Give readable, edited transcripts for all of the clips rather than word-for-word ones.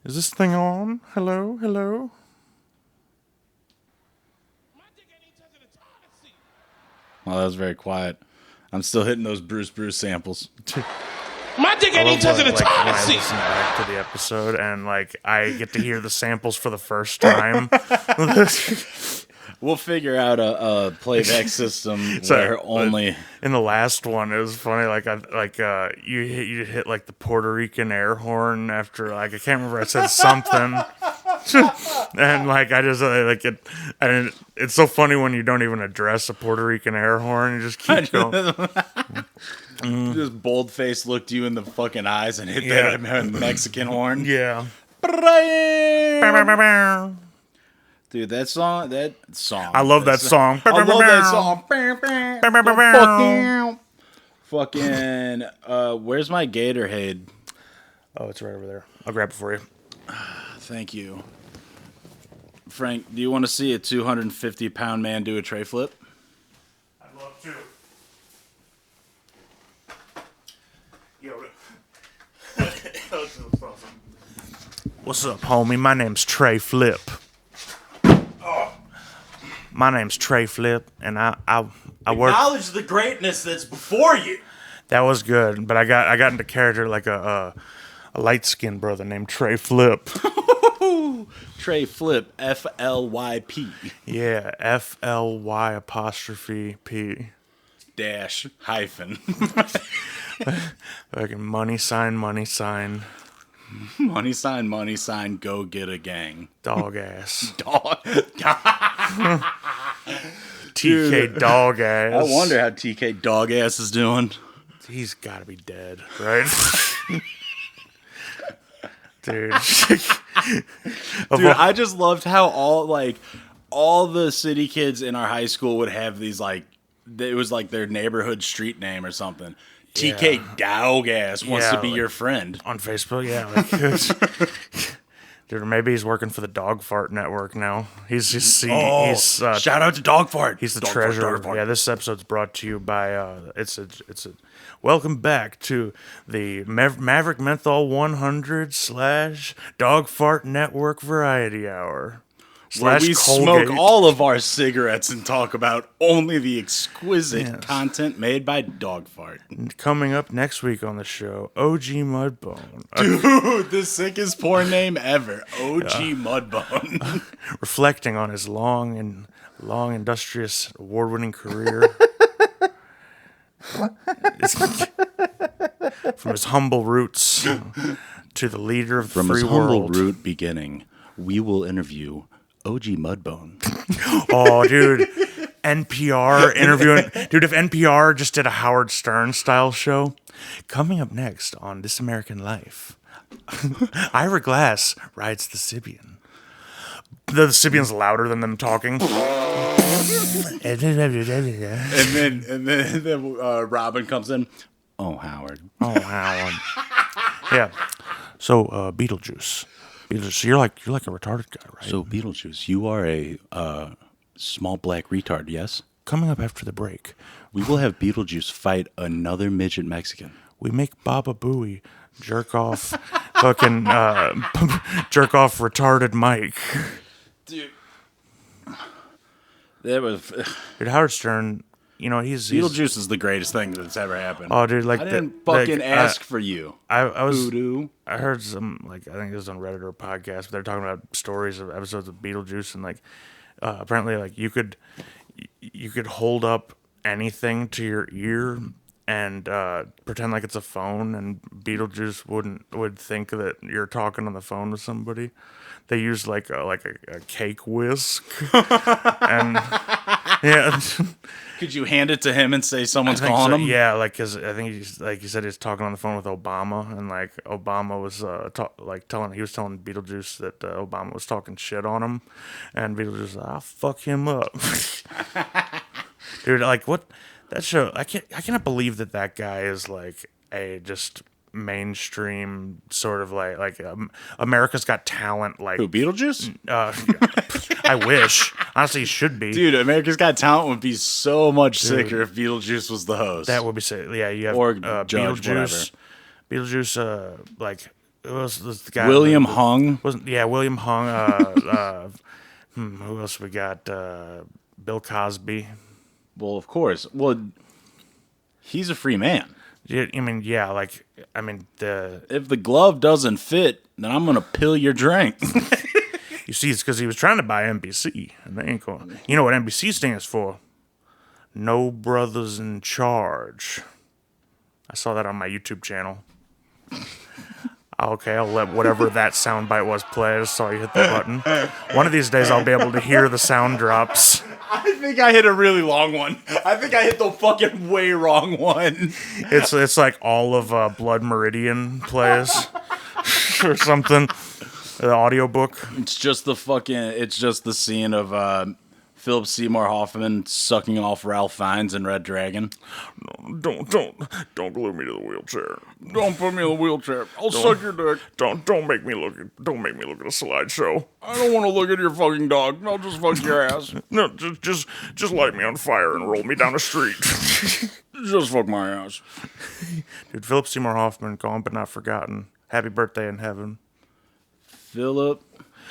Is this thing on? Hello? Hello? Well, that was very quiet. I'm still hitting those Bruce samples. My dick I ain't love even touching the when I toilet seat. listen back to the episode and I get to hear the samples for the first time. We'll figure out a playback system So, where only. in the last one, it was funny. You hit like the Puerto Rican air horn after I can't remember. I said something, and I just like it. And it's so funny when you don't even address a Puerto Rican air horn. You just keep going. Just bold face looked you in the fucking eyes and hit Yeah. that Mexican horn. Yeah. Dude, that song. I love that song. I love that song. Fucking. Where's my Gatorade? Oh, it's right over there. I'll grab it for you. Thank you. Frank, do you want to see a 250-pound man do a tray flip? I'd love to. Yo. What's up, homie? My name's Trey Flip. My name's Trey Flip, and I work. Acknowledge the greatness that's before you. That was good, but I got into character like a light skinned brother named Trey Flip. Tray flip, FLYP Yeah, FLY''P. dash hyphen. Like money sign, money sign, go get a gang. dog ass. Dog. TK dog ass. I wonder how TK dog ass is doing. He's got to be dead, right? Dude. Dude, I just loved how all the city kids in our high school would have these it was like their neighborhood street name or something. TK dog ass wants to be your friend. On Facebook, yeah. Dude, maybe he's working for the Dog Fart Network now. He's Shout out to Dog Fart. he's the Dog Fart, treasurer. Dog Fart. Yeah, this episode's brought to you by welcome back to the Maverick Menthol 100 / Dog Fart Network Variety Hour. Where we Colgate. smoke all of our cigarettes and talk about only the exquisite content made by Dog Fart. Coming up next week on the show, OG Mudbone. Dude, the sickest porn name ever. OG Mudbone. Reflecting on his long, industrious, award-winning career. From his humble roots to the leader of the From free his humble world. root beginning, we will interview OG Mudbone. Oh, dude. NPR interviewing. Dude, if NPR just did a Howard Stern style show. Coming up next on This American Life, Ira Glass rides the Sibian. The Sibian's louder than them talking. And then Robin comes in. Oh, Howard. Oh, Howard. Yeah. So, Beetlejuice. Beetlejuice. You're like a retarded guy, right? So, Beetlejuice, you are a small black retard, yes? Coming up after the break, We will have Beetlejuice fight another midget Mexican. we make Baba Booey jerk off fucking jerk off retarded Mike. Dude. That was... Dude, Howard Stern, he's Beetlejuice is the greatest thing that's ever happened. Oh, dude, I didn't fucking ask for you. I was Voodoo. I heard some I think it was on Reddit or a podcast, but they're talking about stories of episodes of Beetlejuice, and apparently you could hold up anything to your ear and pretend like it's a phone, and Beetlejuice would think that you're talking on the phone with somebody. They used like a cake whisk, and yeah. Could you hand it to him and say someone's I think calling so, him? yeah, because I think he said he was talking on the phone with Obama, and Obama was telling Beetlejuice that Obama was talking shit on him, and Beetlejuice, I'll fuck him up, dude. What that show? I cannot believe that guy is like a just mainstream sort of America's Got Talent Who, Beetlejuice? I wish honestly he should be. Dude, America's Got Talent would be so much sicker if Beetlejuice was the host. That would be sick. Yeah, you have Or judge, Beetlejuice. Beetlejuice, was the guy? William Hung. Wasn't William Hung? Who else we got? Bill Cosby. Well, of course. Well, he's a free man. Yeah, the If the glove doesn't fit, then I'm gonna pill your drink. you see, it's because he was trying to buy NBC, and they ain't going. You know what NBC stands for? No Brothers in Charge. I saw that on my YouTube channel. Okay, I'll let whatever that soundbite was play. I just saw you hit the button. One of these days, I'll be able to hear the sound drops. I think I hit a really long one. I think I hit the fucking way wrong one. It's like all of Blood Meridian plays or something. The audiobook. It's just the scene of Philip Seymour Hoffman sucking off Ralph Fiennes in Red Dragon. Don't glue me to the wheelchair. Don't put me in the wheelchair. I'll suck your dick. Don't make me look at a slideshow. I don't want to look at your fucking dog. I'll just fuck your ass. No, just light me on fire and roll me down the street. Just fuck my ass. Dude, Philip Seymour Hoffman, gone but not forgotten. Happy birthday in heaven. Philip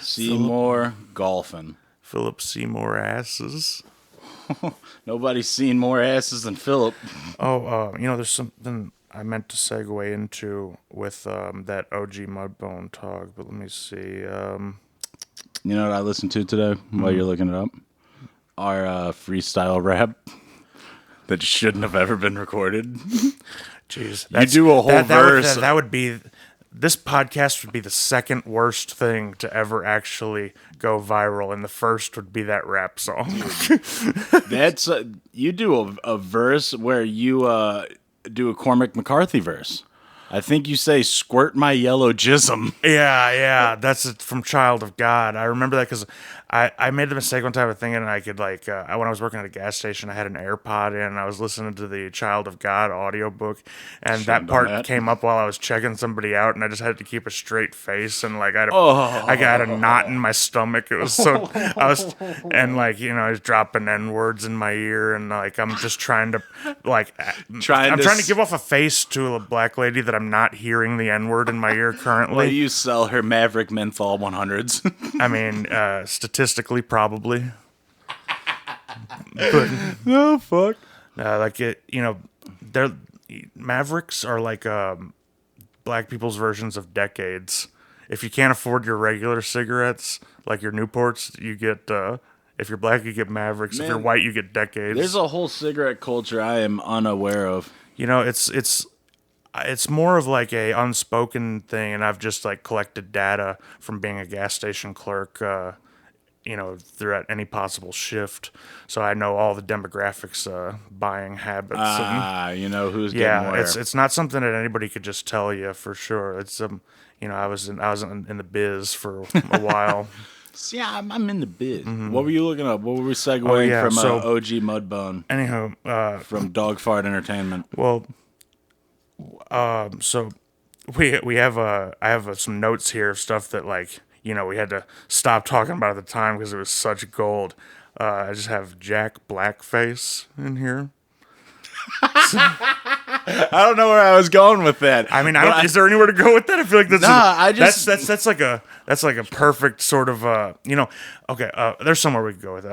Seymour golfing. Philip Seymour asses. Nobody's seen more asses than Philip. Oh, there's something I meant to segue into with that OG Mudbone talk, but let me see. You know what I listened to today while you're looking it up? Our freestyle rap that shouldn't have ever been recorded. Jeez, you do a whole verse. That would be. This podcast would be the second worst thing to ever actually go viral, and the first would be that rap song. That's you do a verse where you do a Cormac McCarthy verse. I think you say "squirt my yellow jism." Yeah, that's it from Child of God. I remember that because I made the mistake one time of thinking I could when I was working at a gas station, I had an AirPod in and I was listening to the Child of God audiobook, and that part came up while I was checking somebody out, and I just had to keep a straight face, and I had a knot in my stomach. It was so I was dropping N-words in my ear, and I'm just trying to trying to give off a face to a black lady that I'm not hearing the N-word in my ear currently. Well, you sell her Maverick Menthol 100s. I mean, statistically, probably. But, no, fuck. they're Mavericks are like black people's versions of decades. If you can't afford your regular cigarettes, like your Newports, you get, if you're black, you get Mavericks. Man, if you're white, you get decades. There's a whole cigarette culture I am unaware of. It's more of like a unspoken thing, and I've just collected data from being a gas station clerk, throughout any possible shift. So I know all the demographics, buying habits. You know who's getting where. It's not something that anybody could just tell you for sure. It's I was in the biz for a while. Yeah, I'm in the biz. Mm-hmm. What were you looking up? What were we segueing from OG Mudbone? Anyhow, from Dog Fart Entertainment. Well, so we have I have some notes here of stuff that we had to stop talking about at the time because it was such gold. I just have Jack Blackface in here. I don't know where I was going with that. I mean, is there anywhere to go with that? I feel like that's like a perfect sort of Okay, there's somewhere we could go with.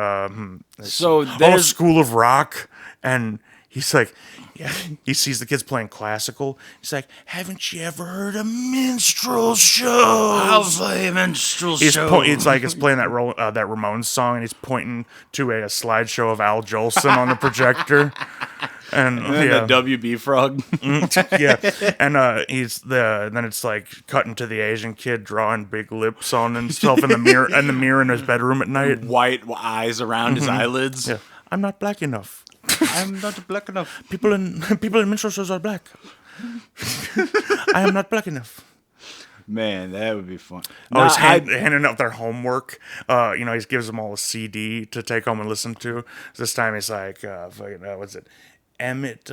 So there's School of Rock, and he's like, yeah, he sees the kids playing classical. He's like, haven't you ever heard of minstrel shows? I'll play a minstrel show. It's like it's playing that Ramones song, and he's pointing to a slideshow of Al Jolson on the projector. And the WB frog. Yeah. And then it's cutting to the Asian kid drawing big lips on himself in the mirror in his bedroom at night. White eyes around his eyelids. Yeah. I'm not black enough. I'm not black enough. People in minstrel shows are black. I am not black enough. Man, that would be fun. He's handing out their homework. He gives them all a CD to take home and listen to. This time he's like, what's it? Emmett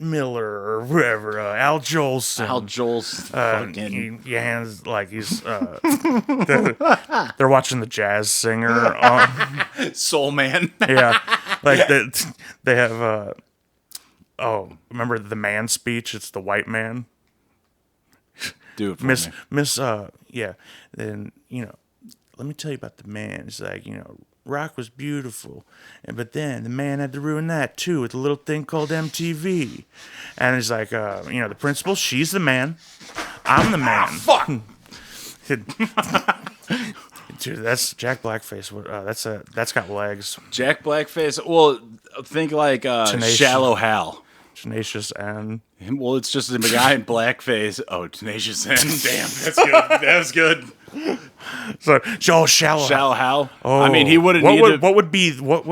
Miller or whoever, Al Jolson. Al Jolson. He hands they're watching The Jazz Singer. Soul Man. Yeah, they have. Remember the man speech? It's the white man. Do it for Miss me. Miss yeah. Then, let me tell you about the man. It's like, rock was beautiful, but then the man had to ruin that too with a little thing called MTV. And he's like, the principal, she's the man, I'm the man. Fuck. Dude, that's Jack Blackface. That's got legs. Jack Blackface. Well, think like Tenacious. Shallow Hal. Tenacious and Well, it's just a guy in blackface. Oh, Tenacious N. Damn, that's good. That was good. shallow. Shallow Hal. Oh, I mean, he wouldn't what need would, to. what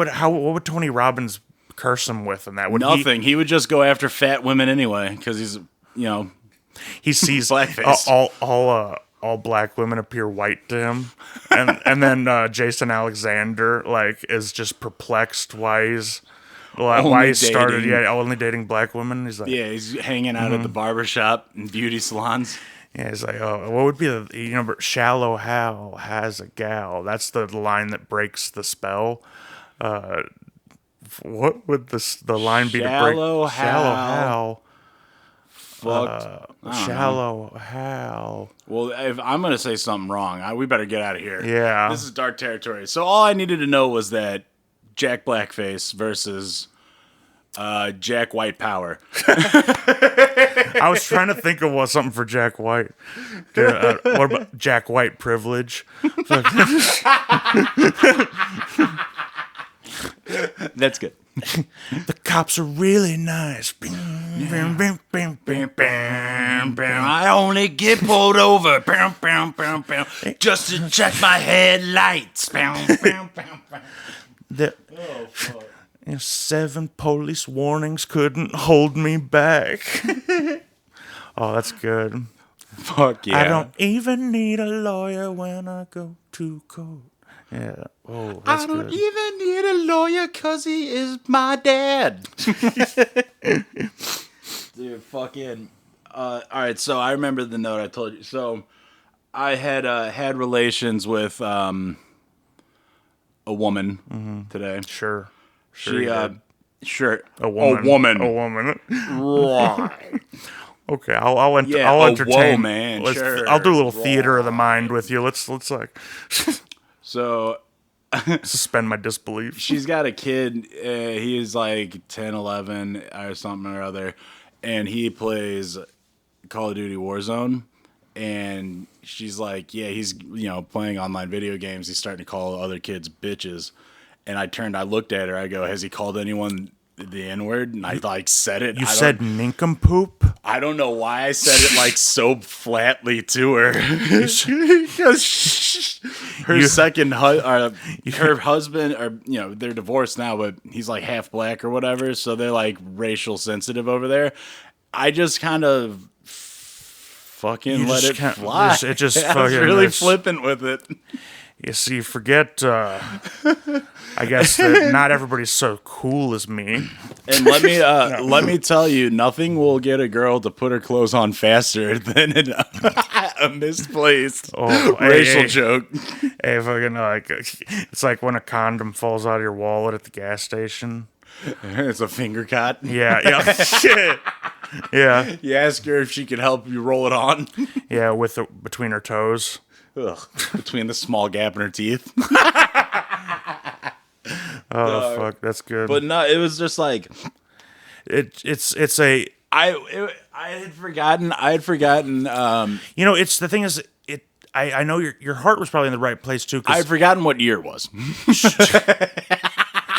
would Tony Robbins curse him with in that? Would Nothing. He would just go after fat women anyway, because he's, he sees Blackface. all black women appear white to him, and then Jason Alexander is just perplexed why he started only dating black women. He's like, yeah, he's hanging out at the barbershop and beauty salons. yeah, he's like, oh, what would be but Shallow Hal has a gal. That's the line that breaks the spell. What would the line be to break Shallow Shallow Hal. Fucked. Shallow Hal? Well, if I'm going to say something wrong, we better get out of here. Yeah. This is dark territory. So all I needed to know was that Jack Blackface versus Jack White Power. I was trying to think of something for Jack White. Dude, what about Jack White privilege? That's good. The cops are really nice. I only get pulled over just to check my headlights. The, 7 police warnings couldn't hold me back. Oh, that's good. Fuck yeah. I don't even need a lawyer when I go to court. Yeah. Oh, that's I don't good. even need a lawyer because he is my dad. Dude, fucking. All right, so I remember the note I told you. So I had relations with a woman today. Sure. She you did. sure A woman. A woman. A woman. Right. Okay, I'll Yeah, entertain. whoa, man, sure. I'll do a little theater of the mind with you. Let's So suspend my disbelief. she's got a kid. He is like 10, 11 or something or other. And he plays Call of Duty Warzone. And she's like, yeah, he's, playing online video games. He's starting to call other kids bitches. And I looked at her. I go, has he called anyone the N-word? And I said it. You said nincompoop? I don't know why I said it so flatly to her. Because her her husband, they're divorced now, but he's like half black or whatever, so they're like racial sensitive over there. I just kind of fucking let it fly. It just I was fucking really is- flippant with it. You see, you forget, I guess, that not everybody's so cool as me. And let me tell you, nothing will get a girl to put her clothes on faster than a misplaced racial joke. Hey, fucking, it's like when a condom falls out of your wallet at the gas station. It's a finger cut. Yeah. Shit. Yeah. You ask her if she can help you roll it on. Yeah, between her toes. Ugh, between the small gap in her teeth. Oh, fuck, that's good. But no, it was just like it's a I had forgotten. it's the thing is I know your heart was probably in the right place too. I had forgotten what year it was.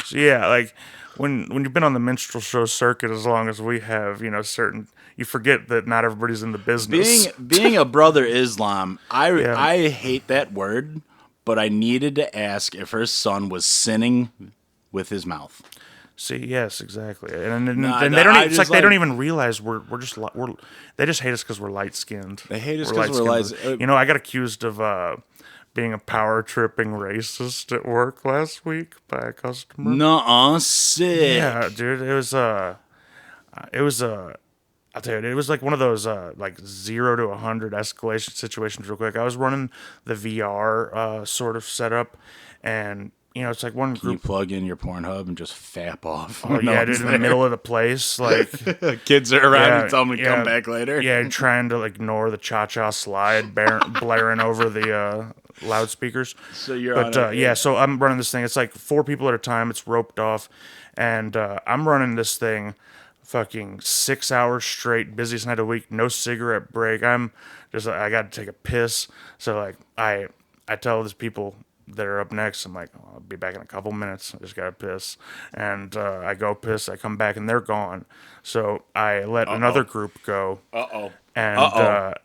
So yeah, like when you've been on the minstrel show circuit as long as we have, you forget that not everybody's in the business. Being a brother Islam, I hate that word, but I needed to ask if her son was sinning with his mouth. See, yes, exactly, and they don't. It's like they don't even realize we're they just hate us because we're light skinned. They hate us because we're light. I got accused of being a power tripping racist at work last week by a customer. Nuh-uh, sick. Yeah, dude, it was I'll tell you, it was like one of those 0 to 100 escalation situations real quick. I was running the VR sort of setup, and it's like one Can you group. plug in your Pornhub and just fap off? Oh, yeah, dude, in the middle of the place, like Kids are around. Yeah, You tell them to come yeah, back later. yeah, trying to like ignore the cha-cha slide blaring over the loudspeakers. So you're But on a- yeah, so I'm running this thing. It's like 4 people at a time. It's roped off, and I'm running this thing, fucking 6 hours straight, busiest night of the week, no cigarette break. I got to take a piss. So like I tell these people that are up next, I'm like, I'll be back in a couple minutes. I just got to piss. And I go piss. I come back and they're gone. So I let another group go. Uh-oh. And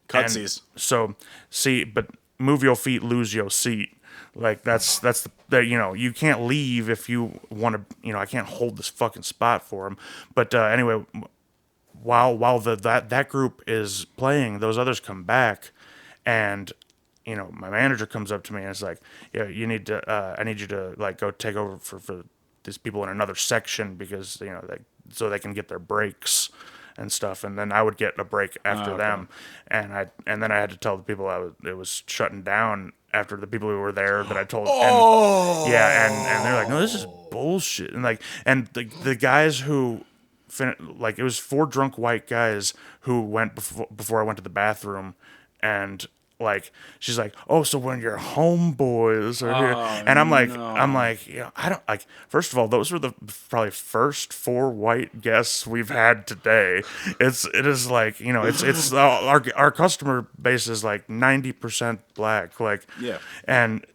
Cutsies. so see, but move your feet, lose your seat. Like that's the you can't leave if you want to. I can't hold this fucking spot for them. But anyway, while that group is playing, those others come back, and my manager comes up to me and is like, "Yeah, you need to. I need you to like go take over for these people in another section because so they can get their breaks and stuff." And then I would get a break after them, and then I had to tell the people it was shutting down after the people who were there that I told. And they're like, "No, this is bullshit." And the guys who. Like it was 4 drunk white guys who went before I went to the bathroom, and like she's like, "Oh, so when your homeboys are here," and I'm like, I don't like. First of all, those were the probably first 4 white guests we've had today. It is like it's our customer base is like 90% black, like Yeah. and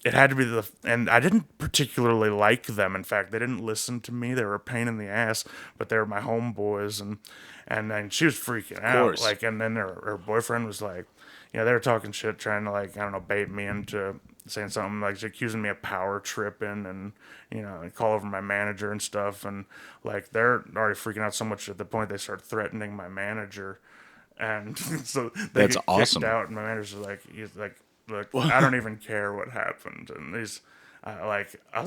it had to be and I didn't particularly like them. In fact, they didn't listen to me. They were a pain in the ass, but they were my homeboys, and then she was freaking out. course. Like, and then her boyfriend was like, they were talking shit, trying to like, I don't know, bait me into saying something like accusing me of power tripping and, and call over my manager and stuff. And like, they're already freaking out so much at the point they start threatening my manager. And so they That's get awesome. kicked out, and my manager's he's like, look, I don't even care what happened. And I was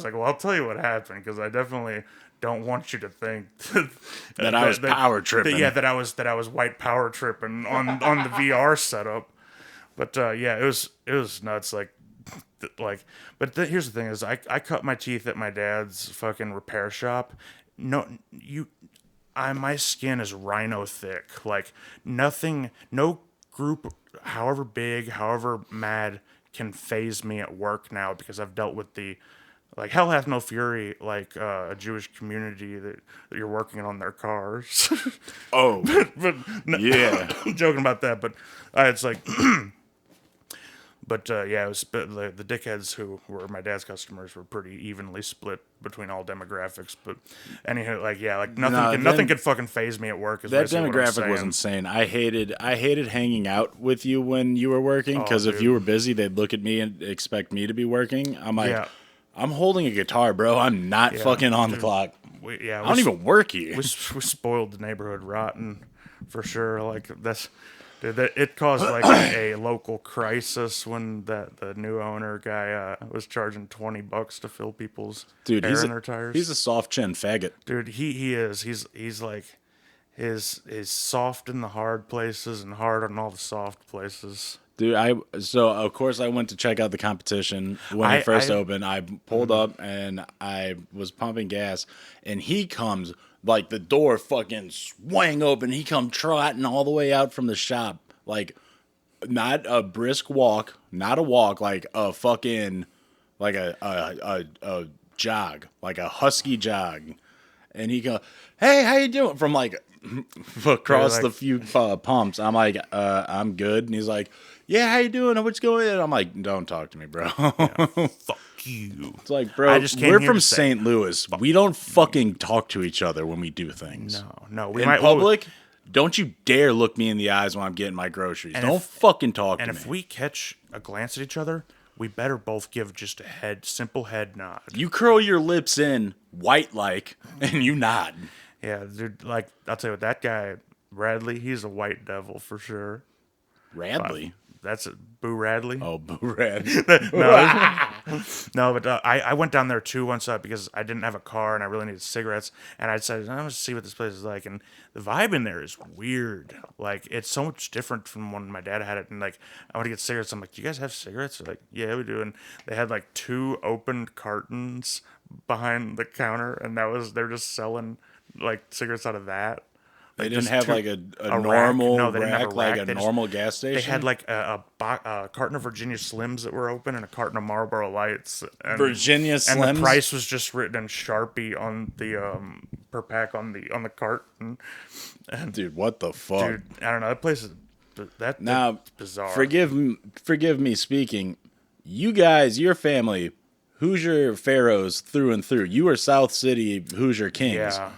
like, well, I'll tell you what happened because I definitely don't want you to think That I was power tripping. that I was white power tripping on the VR setup. But it was nuts. Here's the thing: is I cut my teeth at my dad's fucking repair shop. My skin is rhino thick. Like nothing, no group, however big, however mad, can phase me at work now because I've dealt with like hell hath no fury, like a Jewish community that you're working on their cars. Oh. but Yeah. I'm joking about that. But it's like. But it was the dickheads who were my dad's customers were pretty evenly split between all demographics. But anyhow, nothing could fucking phase me at work. Is That basically what I'm demographic was saying. insane. I hated hanging out with you when you were working because if dude. you were busy, they'd look at me and expect me to be working. I'm like, Yeah. I'm holding a guitar, bro. I'm not fucking on the clock. I don't even work here. We spoiled the neighborhood rotten for sure. Like it caused like a local crisis when the new owner guy was charging $20 to fill people's Dude, air in their tires. he's a soft chin faggot. Dude, he is. He's like is soft in the hard places and hard on all the soft places. Dude, so of course I went to check out the competition when it first opened. I pulled up and I was pumping gas, and he comes like the door fucking swang open. He come trotting all the way out from the shop, like not a brisk walk, not a walk, like a fucking like a jog, like a husky jog. And he go, "Hey, how you doing?" From like across the few pumps. I'm like, I'm good. And he's like, "Yeah, how you doing? What's going on?" I'm like, "Don't talk to me, bro." Fuck you. It's like, bro, I just came we're here from to say, St. Louis. We don't fucking talk to each other when we do things. No. We In might public, don't you dare look me in the eyes when I'm getting my groceries. And Don't fucking talk to And me. if we catch a glance at each other, we better both give just a simple head nod. You curl your lips in, white like, and you nod. Yeah, dude. Like I'll tell you what, that guy Bradley, he's a white devil for sure. Radley. that's Boo Radley. Oh, Boo Rad. No, but I went down there too once because I didn't have a car and I really needed cigarettes. And I decided, I'm going to see what this place is like. And the vibe in there is weird. Like, it's so much different from when my dad had it. And, like, I want to get cigarettes. I'm like, do you guys have cigarettes? They're like, yeah, we do. And they had, like, 2 opened cartons behind the counter. And they're just selling, like, cigarettes out of that. They Like, didn't just have two- like a rack. normal No, they didn't have rack, a like rack. a They just- normal gas station. They had like a carton of Virginia Slims that were open and a carton of Marlboro Lights. And, Virginia and Slims? the price was just written in Sharpie on the per pack on the carton. Dude, what the fuck? Dude, I don't know. That place is that's Now, bizarre. forgive me speaking. You guys, your family, Hoosier Pharaohs through and through. You are South City Hoosier Kings. Yeah.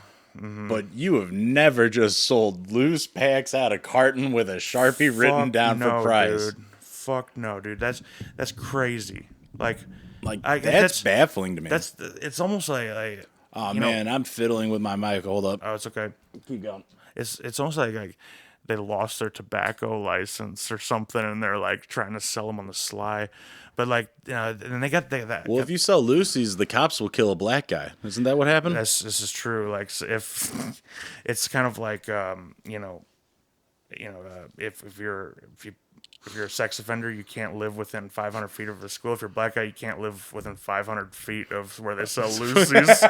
But you have never just sold loose packs out of carton with a Sharpie written Fuck down no, for price. Dude. Fuck no, dude. That's crazy. Like That's baffling to me. it's almost like oh you man, I'm fiddling with my mic. Hold up. oh, it's okay. Keep going. It's almost like they lost their tobacco license or something, and they're like trying to sell them on the sly. But like, and they got that. Well, if you sell Lucy's, the cops will kill a black guy. Isn't that what happened? this is true. Like, so if it's kind of like if you're a sex offender, you can't live within 500 feet of the school. If you're a black guy, you can't live within 500 feet of where they sell Lucy's.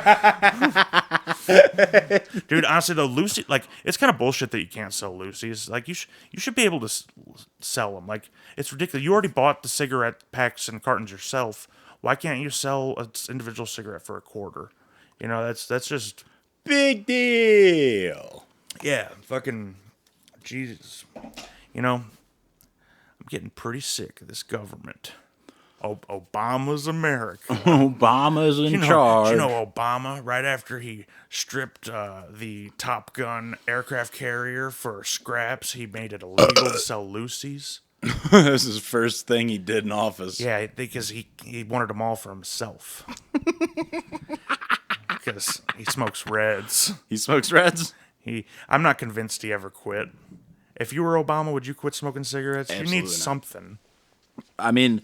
Dude, honestly though, Lucy, like, it's kind of bullshit that you can't sell Lucy's. Like, you should be able to sell them. Like, it's ridiculous. You already bought the cigarette packs and cartons yourself. Why can't you sell an individual cigarette for $0.25? You know, that's just Big deal. yeah, fucking Jesus. You know, I'm getting pretty sick of this government. Obama's America. Obama's in charge. You know Obama, right after he stripped the Top Gun aircraft carrier for scraps, he made it illegal to sell Lucy's. This is the first thing he did in office. Yeah, because he wanted them all for himself. Because he smokes Reds. He smokes Reds? I'm not convinced he ever quit. If you were Obama, would you quit smoking cigarettes? Absolutely You need not. something. I mean,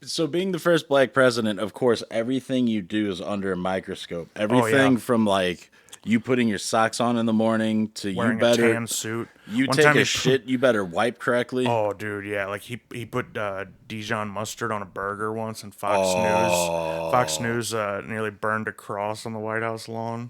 so being the first black president, of course, everything you do is under a microscope. Everything from like you putting your socks on in the morning to Wearing you better a tan suit. you One take time a he shit, you better wipe correctly. Oh, dude, yeah. Like he put Dijon mustard on a burger once, and Fox News nearly burned a cross on the White House lawn.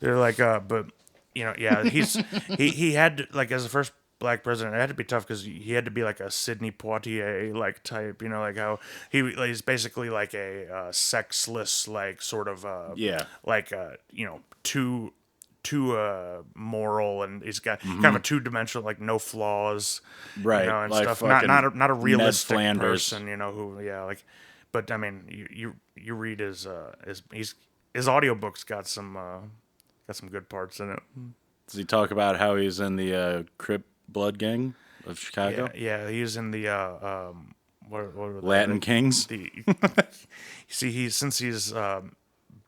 They're like, but yeah, he had to, like, as the first black president, it had to be tough because he had to be like a Sidney Poitier like type, like how he's basically like a sexless, like sort of like too moral, and he's got kind of a 2-dimensional, like no flaws, Right, and like stuff. fucking Not a realistic Ned Flanders. person, who like. But I mean, you read his audiobooks got some good parts in it. Does he talk about how he's in the Crip Blood Gang of Chicago? Yeah, he's in the what were they? Latin Kings? See, since he's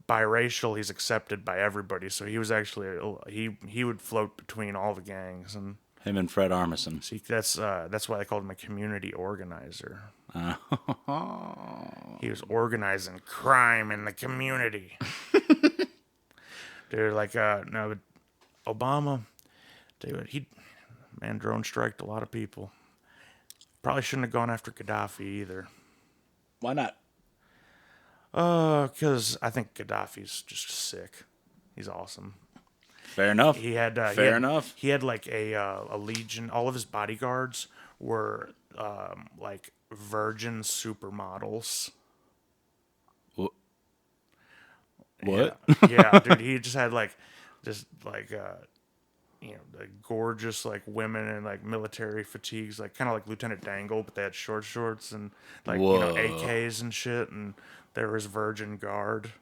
biracial, he's accepted by everybody. So he was actually he would float between all the gangs, and Him and Fred Armisen. see that's why they called him a community organizer. He was organizing crime in the community. Dude, like no, but Obama, dude, drone striked a lot of people. Probably shouldn't have gone after Gaddafi either. Why not? Because I think Gaddafi's just sick. He's awesome. Fair enough. He had Fair enough. He had like a legion. All of his bodyguards were like virgin supermodels. What? Yeah, dude. He just had like gorgeous like women in like military fatigues, like kind of like Lieutenant Dangle, but they had short shorts and like Whoa. AKs and shit, and there was virgin guard.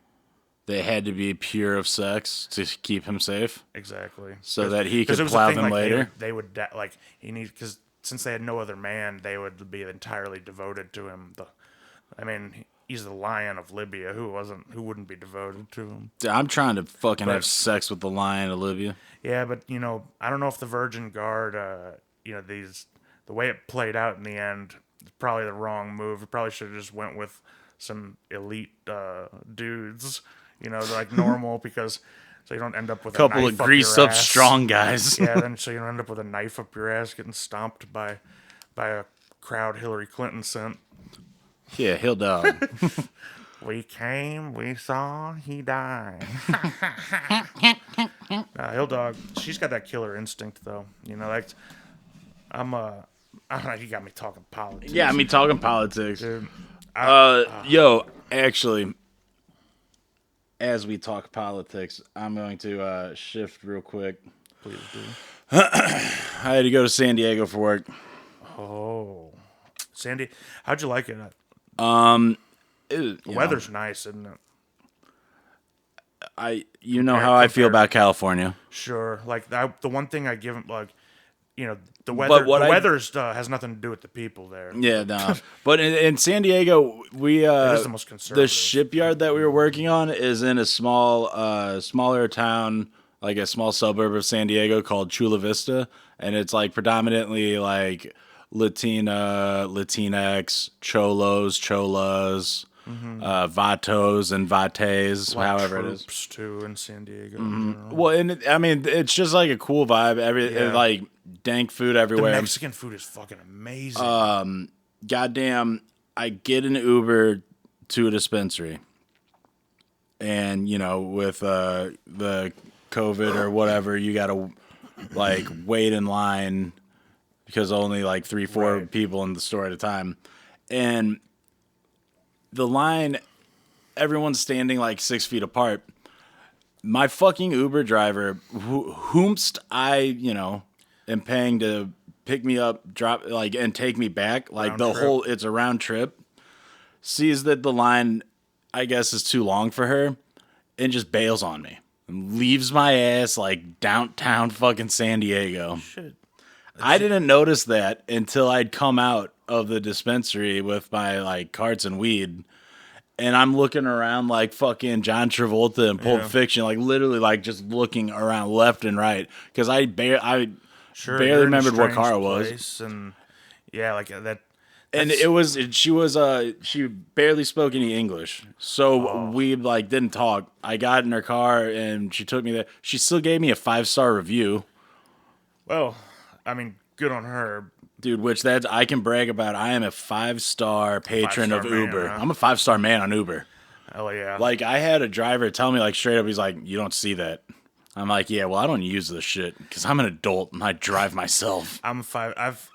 They had to be pure of sex to keep him safe, Exactly. so that he 'Cause could it was a plow thing, them like, later. They would like because since they had no other man, they would be entirely devoted to him. I mean, he's the lion of Libya. Who wouldn't be devoted to him? Dude, I'm trying to fucking have sex with the lion, Olivia. Yeah, but I don't know if the Virgin Guard, the way it played out in the end, is probably the wrong move. It probably should have just went with some elite dudes, like normal, because so you don't end up with a Couple knife of grease up ass. strong guys. Yeah, then so you don't end up with a knife up your ass getting stomped by a crowd Hillary Clinton sent. Yeah, Hill Dog. We came, we saw, he died. Hill Dog, she's got that killer instinct though. Like I don't know, you got me talking politics. Yeah, me talking politics. Dude, Yo, actually, as we talk politics, I'm going to shift real quick. please do. I had to go to San Diego for work. Oh, Sandy, how'd you like it? The Weather's nice, isn't it? You know how I feel about California. Sure. Like the one thing I give like, the weather. But what the I- weather's has nothing to do with the people there. Yeah, no. But in San Diego, we is the most the conservative. shipyard that we were working on is in a smaller town, like a small suburb of San Diego called Chula Vista, and it's like predominantly like Latinx, cholas, vatos and vates, however it is. Troops too in San Diego. Well, and it's just like a cool vibe. Yeah. Like dank food The everywhere. Mexican food is fucking amazing. Goddamn, I get an Uber to a dispensary, and with the COVID or whatever, you gotta like wait in line because only like 3-4 Right. people in the store at a time, and the line, everyone's standing like 6 feet apart. My fucking Uber driver, whomst I am paying to pick me up, drop and take me back, Round trip. it's a round trip, sees that the line, I guess, is too long for her, and just bails on me and leaves my ass like downtown fucking San Diego. Shit. I didn't notice that until I'd come out of the dispensary with my like carts and weed, and I'm looking around like fucking John Travolta in Pulp Yeah. Fiction, like literally like just looking around left and right because I Sure. barely you're in a remembered what strange car it was. place, and yeah, like that. And she barely spoke any English, so we like didn't talk. I got in her car and she took me there. She still gave me a 5-star review. Well, I mean, good on her. Dude, I can brag about. I am a 5-star patron of 5-star man, Uber. huh? I'm a 5-star man on Uber. Hell yeah. Like, I had a driver tell me, like, straight up, he's like, you don't see that. I'm like, yeah, well, I don't use this shit because I'm an adult and I drive myself. I'm 5. I've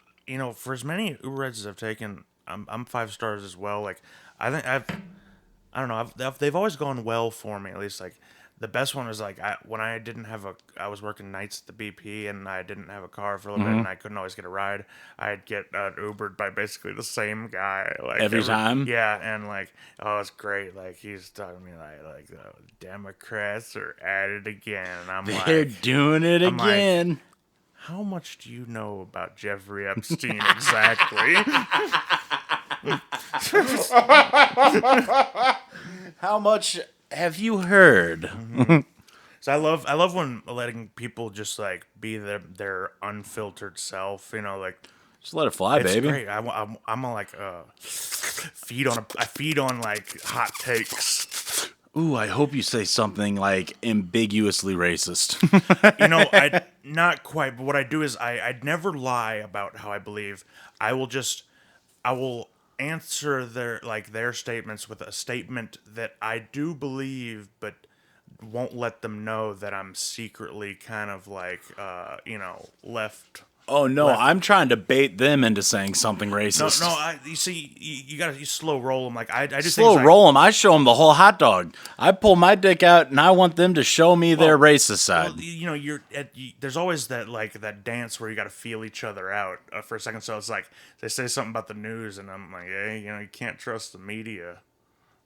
for as many Uber rides as I've taken, I'm 5 stars as well. Like I think I don't know. They've always gone well for me. At least like the best one was like when I didn't have I was working nights at the BP and I didn't have a car for a little bit and I couldn't always get a ride. I'd get Ubered by basically the same guy like Every time? Yeah, and like it's great. Like he's talking to me like Democrats are at it again. And I'm They're like, doing it I'm like, again. how much do you know about Jeffrey Epstein exactly? How much have you heard? So I love when letting people just like be their unfiltered self. Like Just let it fly, it's baby. great. I'm a, like feed on like hot takes. Ooh, I hope you say something like ambiguously racist. I not quite, but what I do is I'd never lie about how I believe. I will answer their statements with a statement that I do believe, but won't let them know that I'm secretly kind of like left. Oh no, I'm trying to bait them into saying something No, racist. you see, you gotta slow roll them. Like I do Slow things roll them. I show them the whole hot dog. I pull my dick out and I want them to show me their racist side. Well, there's always that dance where you got to feel each other out for a second. So it's like they say something about the news, and I'm like, hey, you can't trust the media,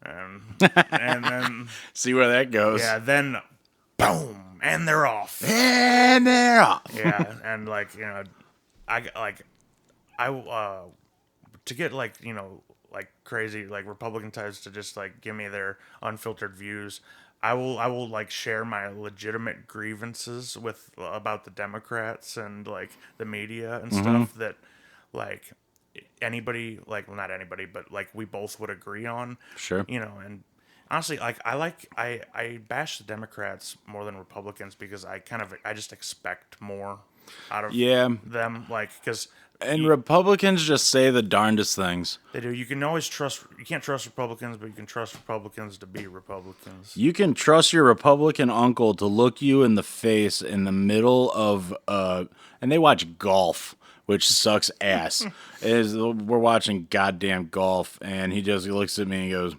and then See where that goes. yeah, then boom, and they're off. And they're off. Yeah, and like I to get like like crazy like Republican types to just like give me their unfiltered views. I will like share my legitimate grievances with about the Democrats and like the media and stuff that like anybody like well not anybody but like we both would agree on. Sure. And honestly I bash the Democrats more than Republicans because I just expect more out of them like because And Republicans just say the darndest things. they do. You can always trust. You can't trust Republicans, but you can trust Republicans to be Republicans. You can trust your Republican uncle to look you in the face in the middle of and they watch golf, which sucks ass. We're watching goddamn golf, and he looks at me and he goes,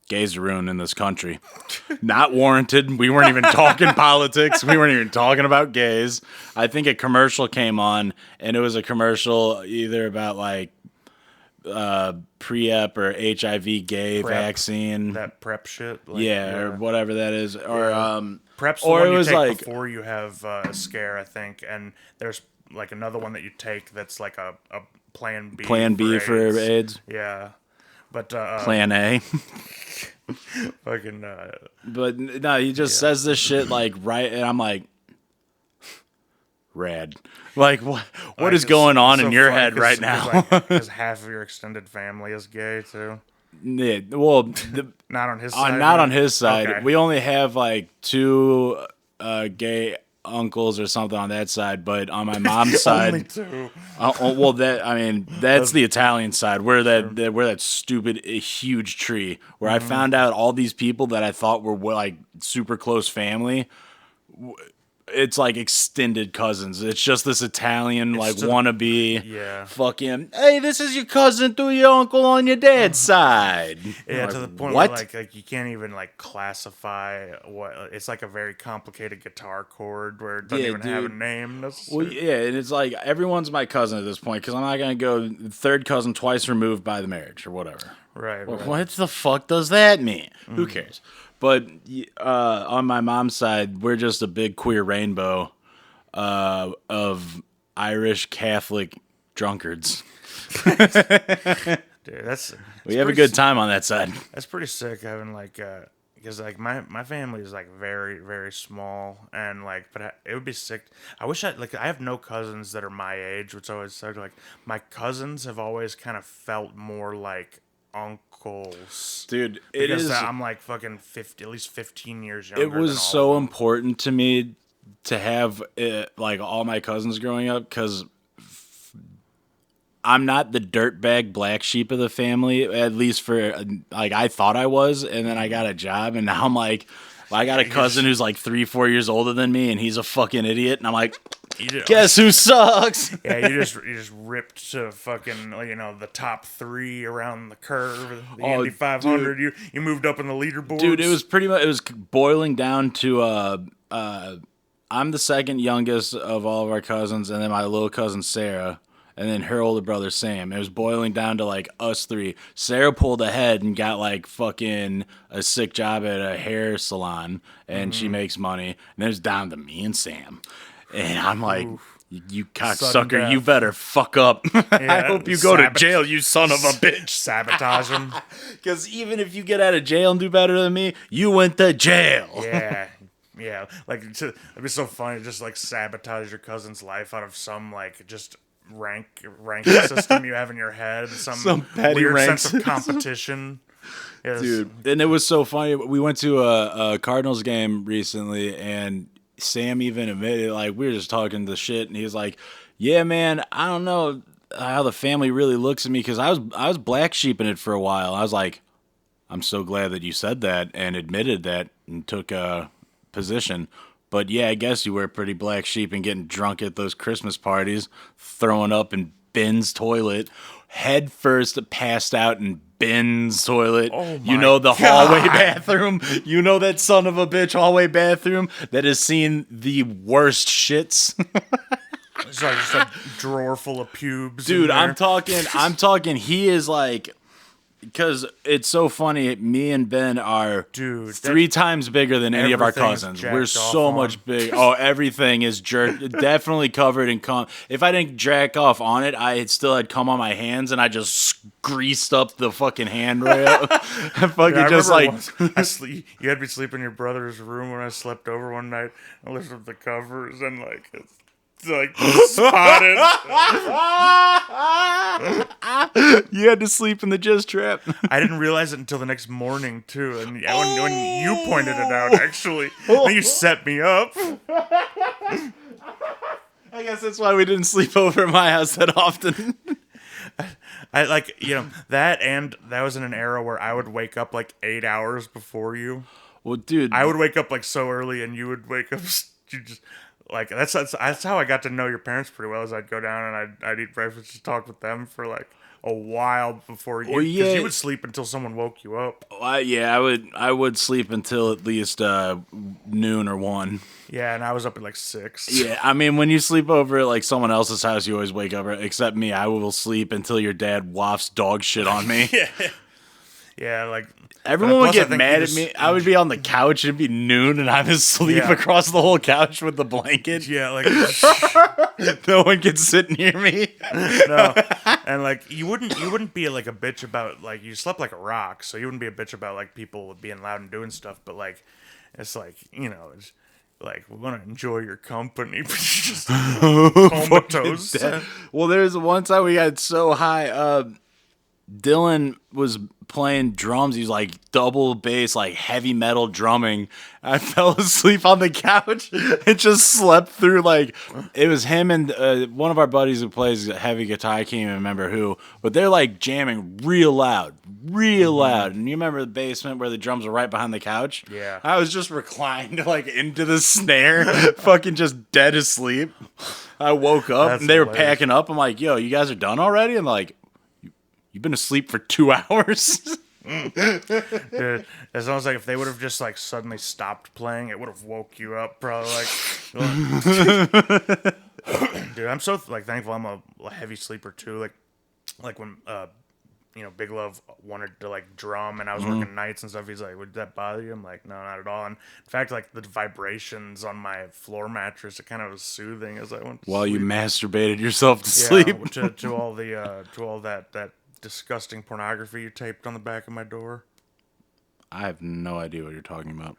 "Gays are ruining this country." Not warranted. We weren't even talking politics. We weren't even talking about gays. I think a commercial came on, and it was a commercial either about like pre-ep or HIV gay Prep. vaccine. That prep shit. Like, Or whatever that is. Or prep's the or one it you was take like before you have a scare, I think. And there's like another one that you take that's like a plan B. Plan B for AIDS. Yeah, but Plan A. fucking. But no, he just says this shit like right, and I'm like, rad. Like, what is going on in your head right now? Because half of your extended family is gay too. Yeah, well, Not on his side. not on his side. Okay. We only have like 2 gay uncles or something on that side, but on my mom's Only side, 2. well, that's the Italian side. We're that stupid huge tree where I found out all these people that I thought were like super close family. It's like extended cousins. It's just this Italian like wannabe. Yeah. Fucking, hey, this is your cousin through your uncle on your dad's side. Yeah, I'm to the like, point what? where like you can't even like classify what it's like a very complicated guitar chord where it doesn't Yeah, even have a dude. name Well, necessarily. yeah, and it's like everyone's my cousin at this point because I'm not gonna go third cousin twice removed by the marriage or whatever. Right. What the fuck does that mean? Who cares? But on my mom's side, we're just a big queer rainbow of Irish Catholic drunkards. Dude, that's We have a good time on that side. That's pretty sick having like because like my family is like very very small and like but it would be sick. I wish I have no cousins that are my age, which always sucked. Like my cousins have always kind of felt more like uncles. Dude, it Because is. I'm like fucking 50, at least 15 years younger. It was than all so of them. important to me to have like all my cousins growing up because I'm not the dirtbag black sheep of the family, at least for like I thought I was, and then I got a job, and now I'm like, I got a cousin who's like 3-4 years older than me, and he's a fucking idiot, and I'm like, guess who sucks? Yeah, you just ripped to fucking the top 3 around the curve, the Indy 500. You moved up in the leaderboards, Dude, it was pretty much, it was boiling down to I'm the second youngest of all of our cousins, and then my little cousin Sarah, and then her older brother Sam. It was boiling down to like us 3. Sarah pulled ahead and got like fucking a sick job at a hair salon, and she makes money. And then it was down to me and Sam, and I'm like, you cocksucker, death. you better fuck up. I hope you go to jail, you son of a bitch. sabotage him. Because even if you get out of jail and do better than me, you went to jail. Yeah, like it'd be so funny, just like sabotage your cousin's life out of some like just rank system you have in your head, some petty weird rank sense of competition. Yes. Dude, and it was so funny. We went to a Cardinals game recently, and Sam even admitted, like, we were just talking the shit, and he was like, "Yeah, man, I don't know how the family really looks at me because I was black sheeping it for a while." I was like, "I'm so glad that you said that and admitted that and took a position." But yeah, I guess you were pretty black sheep and getting drunk at those Christmas parties, throwing up in Ben's toilet, head first passed out in Ben's toilet. Oh You my know the God. hallway bathroom. You know that son of a bitch hallway bathroom that has seen the worst shits. It's like just a drawer full of pubes. Dude, in there. I'm talking he is like because it's so funny. Me and Ben are Dude, three times bigger than any of our everything's cousins. jacked We're off so on. much big. Oh, everything is definitely covered in cum. If I didn't jack off on it, I still had cum on my hands, and I just greased up the fucking handrail. I fucking Yeah, I just like. remember once you had me sleep in your brother's room when I slept over one night. I lifted up the covers and it's like spotted. You had to sleep in the jizz trap. I didn't realize it until the next morning too, and when you pointed it out, actually, then you set me up. I guess that's why we didn't sleep over at my house that often. I that was in an era where I would wake up 8 hours before you. Well, dude, I would wake up so early, and you would wake up. You just that's how I got to know your parents pretty well. Is I'd go down and I'd eat breakfast, just talk with them for a while before you, because you would sleep until someone woke you up. I would sleep until at least noon or 1. Yeah, and I was up at 6. Yeah, I mean, when you sleep over at someone else's house, you always wake up. Except me, I will sleep until your dad wafts dog shit on me. Yeah, everyone would plus I get think mad you at me. I would be on the couch. It'd be noon, and I'm asleep Yeah. across the whole couch with the blanket. Yeah, No one can sit near me. no, and you wouldn't be a bitch about you slept like a rock, so you wouldn't be a bitch about people being loud and doing stuff. But it's it's we want to enjoy your company, but you're just comatose. Well, there's one time we got so high. Dylan was playing drums. He was double bass, heavy metal drumming. I fell asleep on the couch and just slept through. It was him and one of our buddies who plays heavy guitar. I can't even remember who, but they're jamming real loud. And you remember the basement where the drums were right behind the couch? Yeah. I was just reclined into the snare, fucking just dead asleep. I woke up That's and they were hilarious. packing up. I'm like, yo, you guys are done already? I'm like, you've been asleep for 2 hours. Dude, it sounds like if they would have just suddenly stopped playing, it would have woke you up. Probably dude, I'm so thankful I'm a heavy sleeper too. When Big Love wanted to drum, and I was working nights and stuff. He's like, "Would that bother you?" I'm like, "No, not at all." And in fact, the vibrations on my floor mattress, it kind of was soothing as I went to While sleep. you masturbated yourself to Yeah, sleep. to all that disgusting pornography you taped on the back of my door. I have no idea what you're talking about.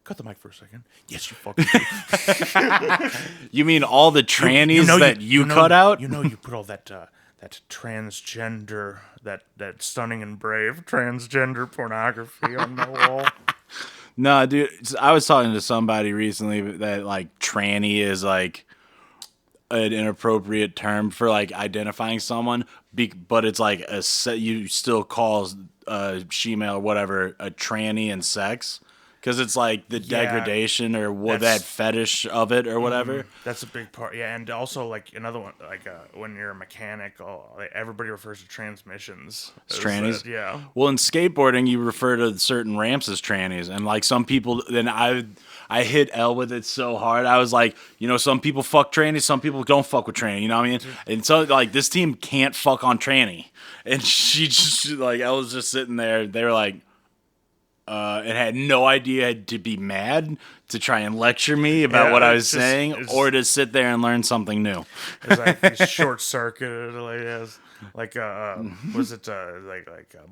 Cut the mic for a second. Yes, you fucking do. You mean all the trannies you cut out? You put all that transgender, that stunning and brave transgender pornography on the wall. No, dude. I was talking to somebody recently that tranny is an inappropriate term for identifying someone, but it's you still call she-male or whatever a tranny in sex. Because it's the degradation or that fetish of it or whatever. That's a big part. Yeah, and also another one, when you're a mechanic, everybody refers to transmissions as Trannies? yeah. Well, in skateboarding, you refer to certain ramps as trannies. And some people, then I hit L with it so hard. I was some people fuck trannies, some people don't fuck with tranny. You know what I mean? And so this team can't fuck on tranny. And she just Elle was just sitting there. They were and had no idea to be mad, to try and lecture me about what I was saying, or to sit there and learn something new. It's short circuited, was it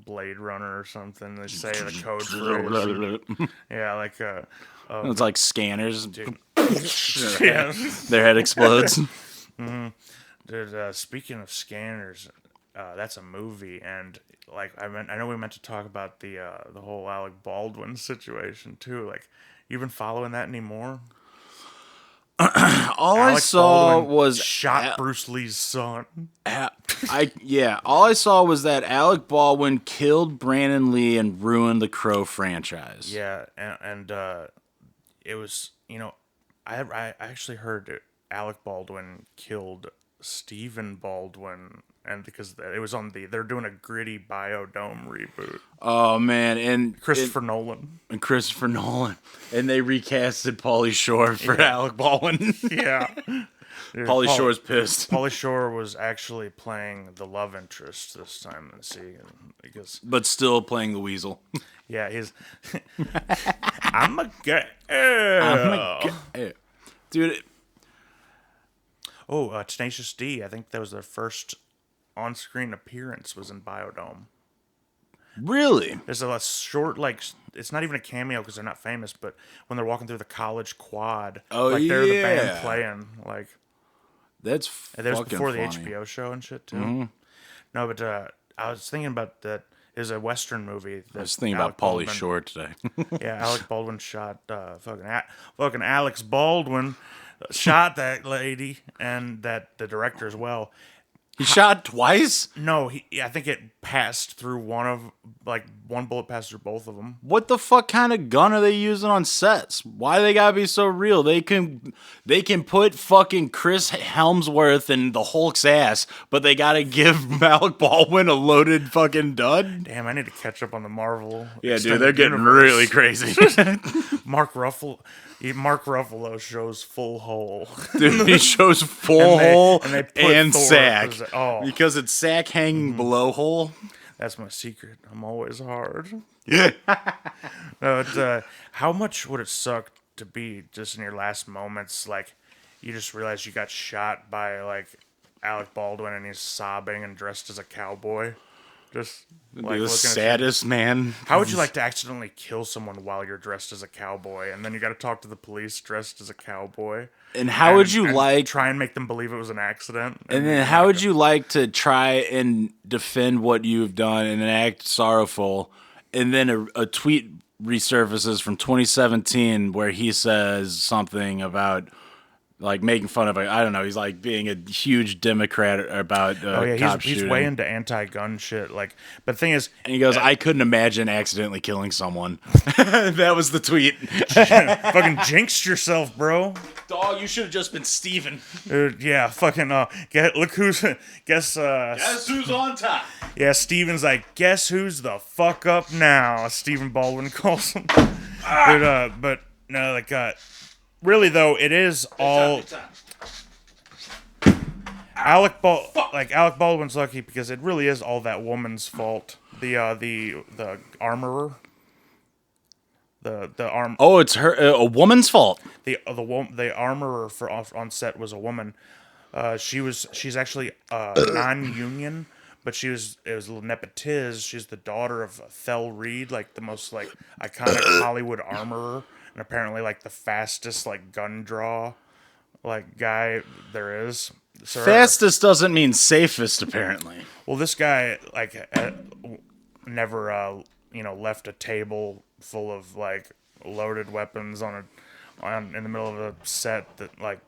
Blade Runner or something? They say the code phrase. Yeah, It's like scanners. yeah. Their head explodes. Dude, speaking of scanners, that's a movie, and I know we meant to talk about the whole Alec Baldwin situation too. You been following that anymore? All I Alec saw Baldwin was shot Bruce Lee's son. all I saw was that Alec Baldwin killed Brandon Lee and ruined the Crow franchise. Yeah, and it was I actually heard that Alec Baldwin killed Stephen Baldwin, and because it was they're doing a gritty Biodome reboot. Oh man, and Christopher Nolan. and Christopher Nolan, and they recasted Pauly Shore for Alec Baldwin. Yeah. Pauly Shore's pissed. Pauly Shore was actually playing the love interest this time in See, because But still playing the weasel. yeah, he's I'm a girl. Dude, Oh, Tenacious D. I think that was their first on-screen appearance was in Biodome. really? There's a short, like, it's not even a cameo because they're not famous, but when they're walking through the college quad, Oh, like they're the band yeah. playing, like, That's and that was fucking before the funny. HBO show and shit too. No, but I was thinking about that. Is a Western movie. I was thinking about Pauly Shore today. Yeah, Alec Baldwin shot fucking Alex Baldwin shot that lady and that the director as well. He shot twice? No, I think it passed through one bullet passed through both of them. What the fuck kind of gun are they using on sets? Why they gotta be so real? They can put fucking Chris Hemsworth in the Hulk's ass, but they gotta give Alec Baldwin a loaded fucking dud? Damn, I need to catch up on the Marvel. Yeah, dude, extended they're getting universe. really crazy. Mark Ruffalo shows full hole. Dude, he shows full hole and they put and Thor sack. as oh. Because it's sack hanging below hole. That's my secret. I'm always hard. Yeah. No, it's, how much would it suck to be just in your last moments, like you just realize you got shot by like Alec Baldwin and he's sobbing and dressed as a cowboy, just like The looking saddest man. How would you like to accidentally kill someone while you're dressed as a cowboy, and then you got to talk to the police dressed as a cowboy? And how would you and like try and make them believe it was an accident? And then how would you like to try and defend what you've done and act sorrowful, and then a tweet resurfaces from 2017 where he says something about like making fun of I don't know, he's like being a huge Democrat about cop he's shooting. way into anti-gun shit. Like, but the thing is, And he goes, I couldn't imagine accidentally killing someone. That was the tweet. fucking jinxed yourself, bro. Dog, you should have just been Steven. Yeah, fucking. Look who's. Guess. Guess who's on top? Yeah, Steven's like, guess who's the fuck up now? Stephen Baldwin calls him. But no, like, really though, it is all Alec Baldwin's lucky because it really is all that woman's fault. The armorer. The arm. Oh, it's her a woman's fault. The armorer on set was a woman. She's actually non-union, but it was nepotiz. She's the daughter of Thel Reed, like the most like iconic Hollywood armorer, and apparently like the fastest like gun draw like guy there is. So Fastest doesn't mean safest, apparently. well, this guy like never left a table full of like loaded weapons in the middle of a set that like.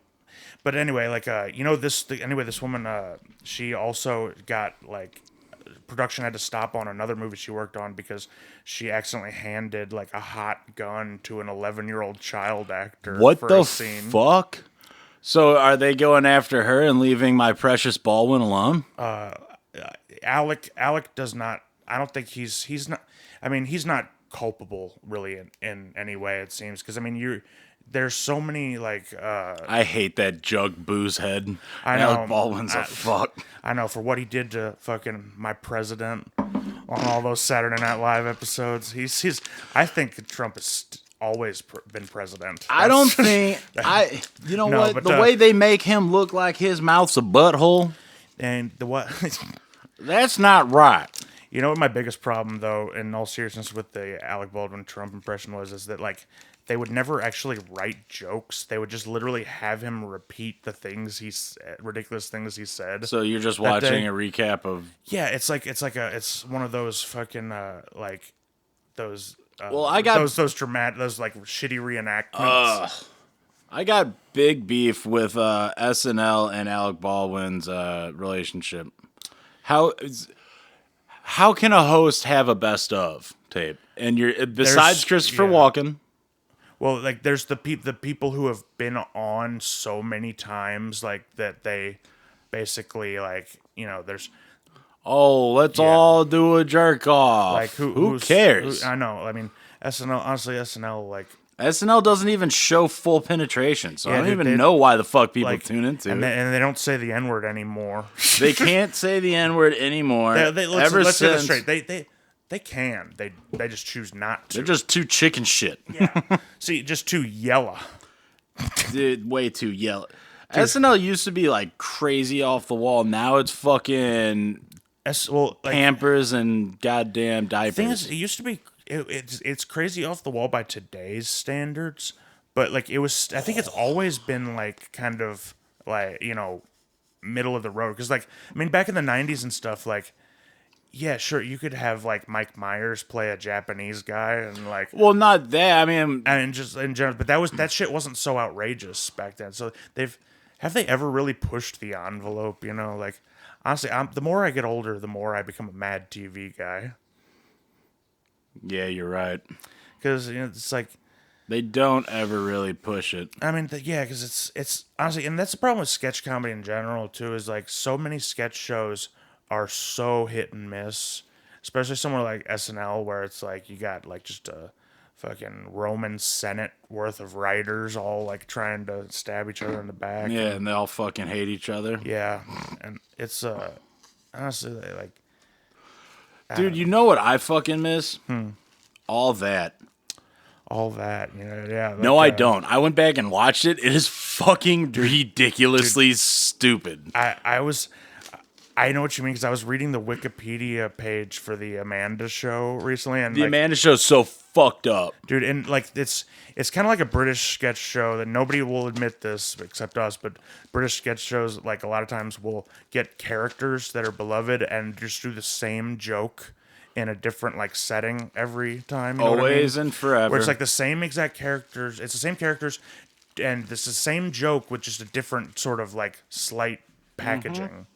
But anyway, like this woman, she also got like production had to stop on another movie she worked on because she accidentally handed like a hot gun to an 11-year-old child actor. What for the a scene. fuck? So are they going after her and leaving my precious Baldwin alone? Alec does not. I don't think he's not. I mean, he's not culpable really in any way. It seems because I mean there's so many like. I hate that jug booze head. I know. Alec Baldwin's a fuck. I know for what he did to fucking my president on all those Saturday Night Live episodes. He's. I think Trump has always been president. I don't think You know No, what? but, The way they make him look like his mouth's a butthole. And the what? That's not right. You know what my biggest problem, though, in all seriousness, with the Alec Baldwin Trump impression was, is that like they would never actually write jokes. They would just literally have him repeat the things ridiculous things he said. So you're just That day- watching a recap of. Yeah, it's one of those fucking like those. Well, I got- those dramatic, those like shitty reenactments. I got big beef with SNL and Alec Baldwin's relationship. How can a host have a best of tape? And you're besides Christopher yeah. Walken. Well, like there's the people who have been on so many times, like that they basically like there's Oh, let's all do a jerk off. like who who's- cares? I know. I mean, SNL. Honestly, SNL like SNL doesn't even show full penetration, so I don't dude, even know why the fuck people tune into and it. they don't say the N-word anymore. They can't say the N-word anymore. Let's get this straight. They can. They just choose not to. They're just too chicken shit. Yeah. See, just too yella. Dude, way too yellow. SNL used to be like crazy off the wall. Now it's fucking Pampers and goddamn diapers. The thing is, it used to be it's crazy off the wall by today's standards, but like it was. I think it's always been like kind of like middle of the road because like I mean back in the '90s and stuff like. Yeah, sure. You could have like Mike Myers play a Japanese guy and like. Well, not that. I mean, just in general, but that shit wasn't so outrageous back then. So have they ever really pushed the envelope? Like honestly, the more I get older, the more I become a Mad TV guy. Yeah, you're right. Because it's like they don't ever really push it. I mean, because it's honestly, and that's the problem with sketch comedy in general too. Is like so many sketch shows are so hit and miss, especially somewhere like SNL where it's like you got like just a fucking Roman Senate worth of writers all like trying to stab each other in the back. Yeah, and they all fucking hate each other. Yeah, and it's honestly like, dude, you know what I fucking miss? All that. All that, yeah. Like, no, I don't. I went back and watched it. It is fucking ridiculously stupid. I know what you mean because I was reading the Wikipedia page for the Amanda Show recently, and the Amanda Show is so fucked up, dude. And like it's kind of like a British sketch show that nobody will admit this except us, but British sketch shows like a lot of times will get characters that are beloved and just do the same joke in a different like setting every time. You know always what I mean? And forever. Where it's like the same exact characters. It's the same characters, and it's the same joke with just a different sort of like slight packaging.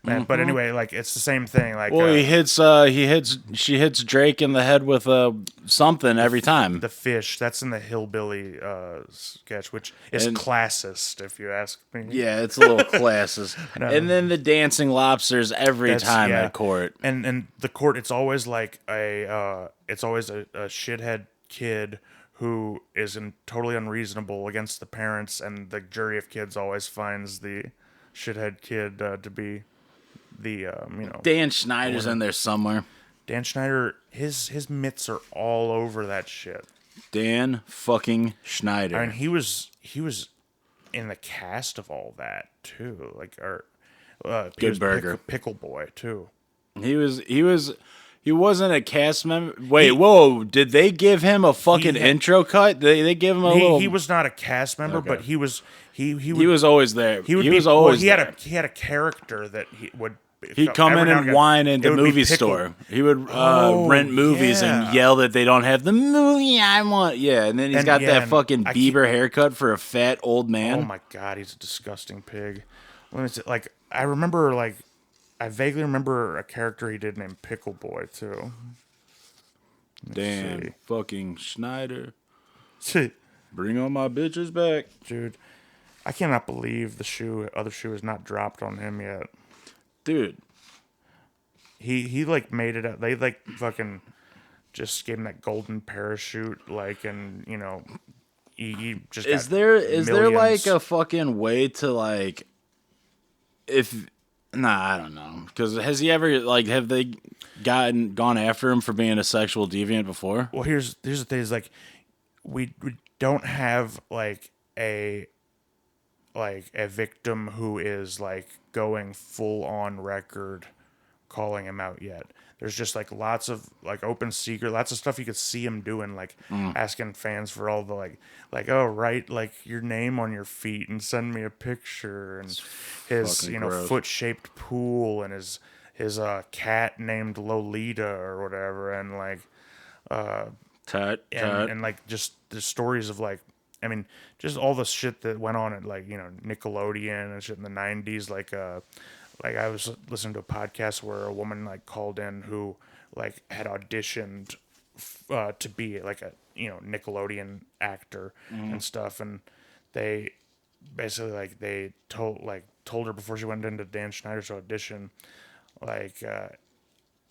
Man, but anyway, like it's the same thing. Like, well, she hits Drake in the head with something every time. The fish that's in the hillbilly sketch, which is classist, if you ask me. Yeah, it's a little classist. And then the dancing lobsters every time at court. And the court, it's always like a shithead kid who is totally unreasonable against the parents, and the jury of kids always finds the shithead kid to be the Dan Schneider's in there somewhere. Dan Schneider, his mitts are all over that shit. Dan fucking Schneider. I mean, he was in the cast of all that too. Like Good Burger, Pickle Boy too. He wasn't a cast member. Wait, whoa! Did they give him a fucking intro cut? They give him a little. He was not a cast member, but he was always there. He was always there. He had a character that he would. He'd come in and whine in the movie store. He would rent movies and yell that they don't have the movie I want. Yeah, and then he's got that fucking Bieber haircut for a fat old man. Oh my god, he's a disgusting pig. Let me see, like I remember, like I vaguely remember a character he did named Pickle Boy too. Damn, fucking Schneider. See, bring on my bitches back, dude. I cannot believe the other shoe has not dropped on him yet. Dude, he like made it up. They like fucking just gave him that golden parachute, like, and he just is there like a fucking way to like I don't know, because has he ever like have they gone after him for being a sexual deviant before? Well, here's the thing: is like we don't have like a victim who is like going full on record calling him out yet. There's just like lots of like open secret, lots of stuff you could see him doing, like asking fans for all the like oh write like your name on your feet and send me a picture, and his foot shaped pool, and his cat named Lolita or whatever, and like and like just the stories of like, I mean, just all the shit that went on at like Nickelodeon and shit in the '90s. Like I was listening to a podcast where a woman like called in who like had auditioned to be like a Nickelodeon actor and stuff, and they basically like they told her before she went into Dan Schneider's audition, like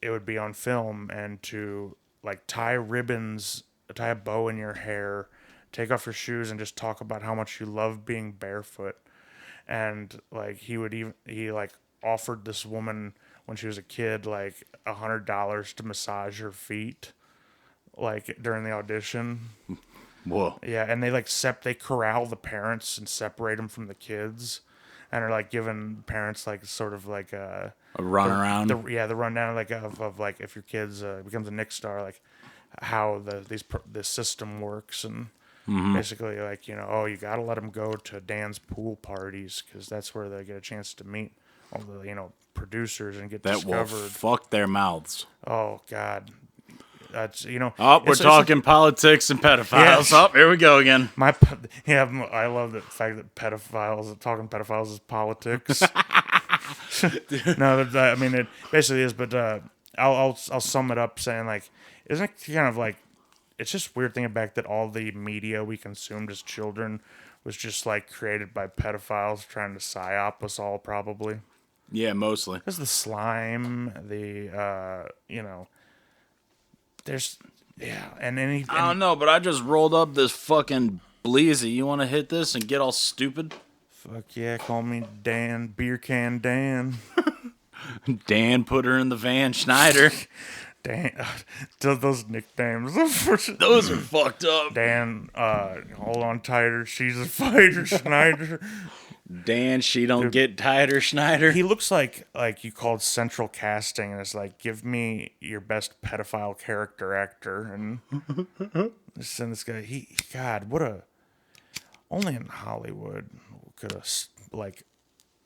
it would be on film, and to like tie a bow in your hair take off your shoes and just talk about how much you love being barefoot. And like he like offered this woman when she was a kid like $100 to massage her feet like during the audition. Whoa. Yeah, and they like they corral the parents and separate them from the kids, and are like giving parents like sort of like A run around. the rundown like of like if your kids becomes a Nick star, like how this system works. And basically like, you know, oh, you got to let them go to Dan's pool parties because that's where they get a chance to meet all the, you know, producers and get that will discovered. fuck their mouths. Oh God, that's, you know. Oh, we're talking politics and pedophiles. Yeah. Oh, here we go again. I love the fact that talking pedophiles is politics. No, I mean it basically is. But I'll sum it up saying like, isn't it kind of like, it's just weird thinking back that all the media we consumed as children was just like created by pedophiles trying to psyop us all, probably. Yeah, mostly. Because the slime, you know, there's, yeah, I don't know, but I just rolled up this fucking Bleezy. You want to hit this and get all stupid? fuck yeah, call me Dan, beer can Dan. Dan put her in the van. Schneider. Dan, those nicknames. Those are fucked up. Dan, hold on tighter, she's a fighter, Schneider. Dan, she don't get tighter, Schneider. He looks like you called central casting and it's like, give me your best pedophile character actor, and send this guy. God, only in Hollywood could like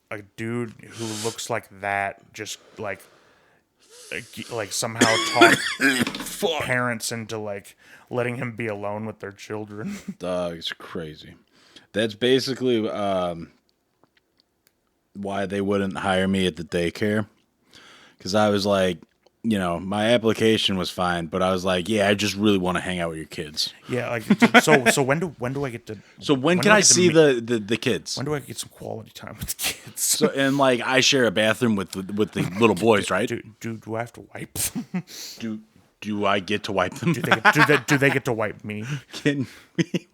a dude who looks like that just like somehow talk parents into like letting him be alone with their children. Dog, it's crazy. That's basically why they wouldn't hire me at the daycare. Because I was like, you know, my application was fine, but I was like, yeah, I just really want to hang out with your kids. Yeah, like so when do I get to? So when can I see the kids? When do I get some quality time with the kids? So and like I share a bathroom with the little boys, right? Do I have to wipe them? Do I get to wipe them? Do they get to wipe me? Can we?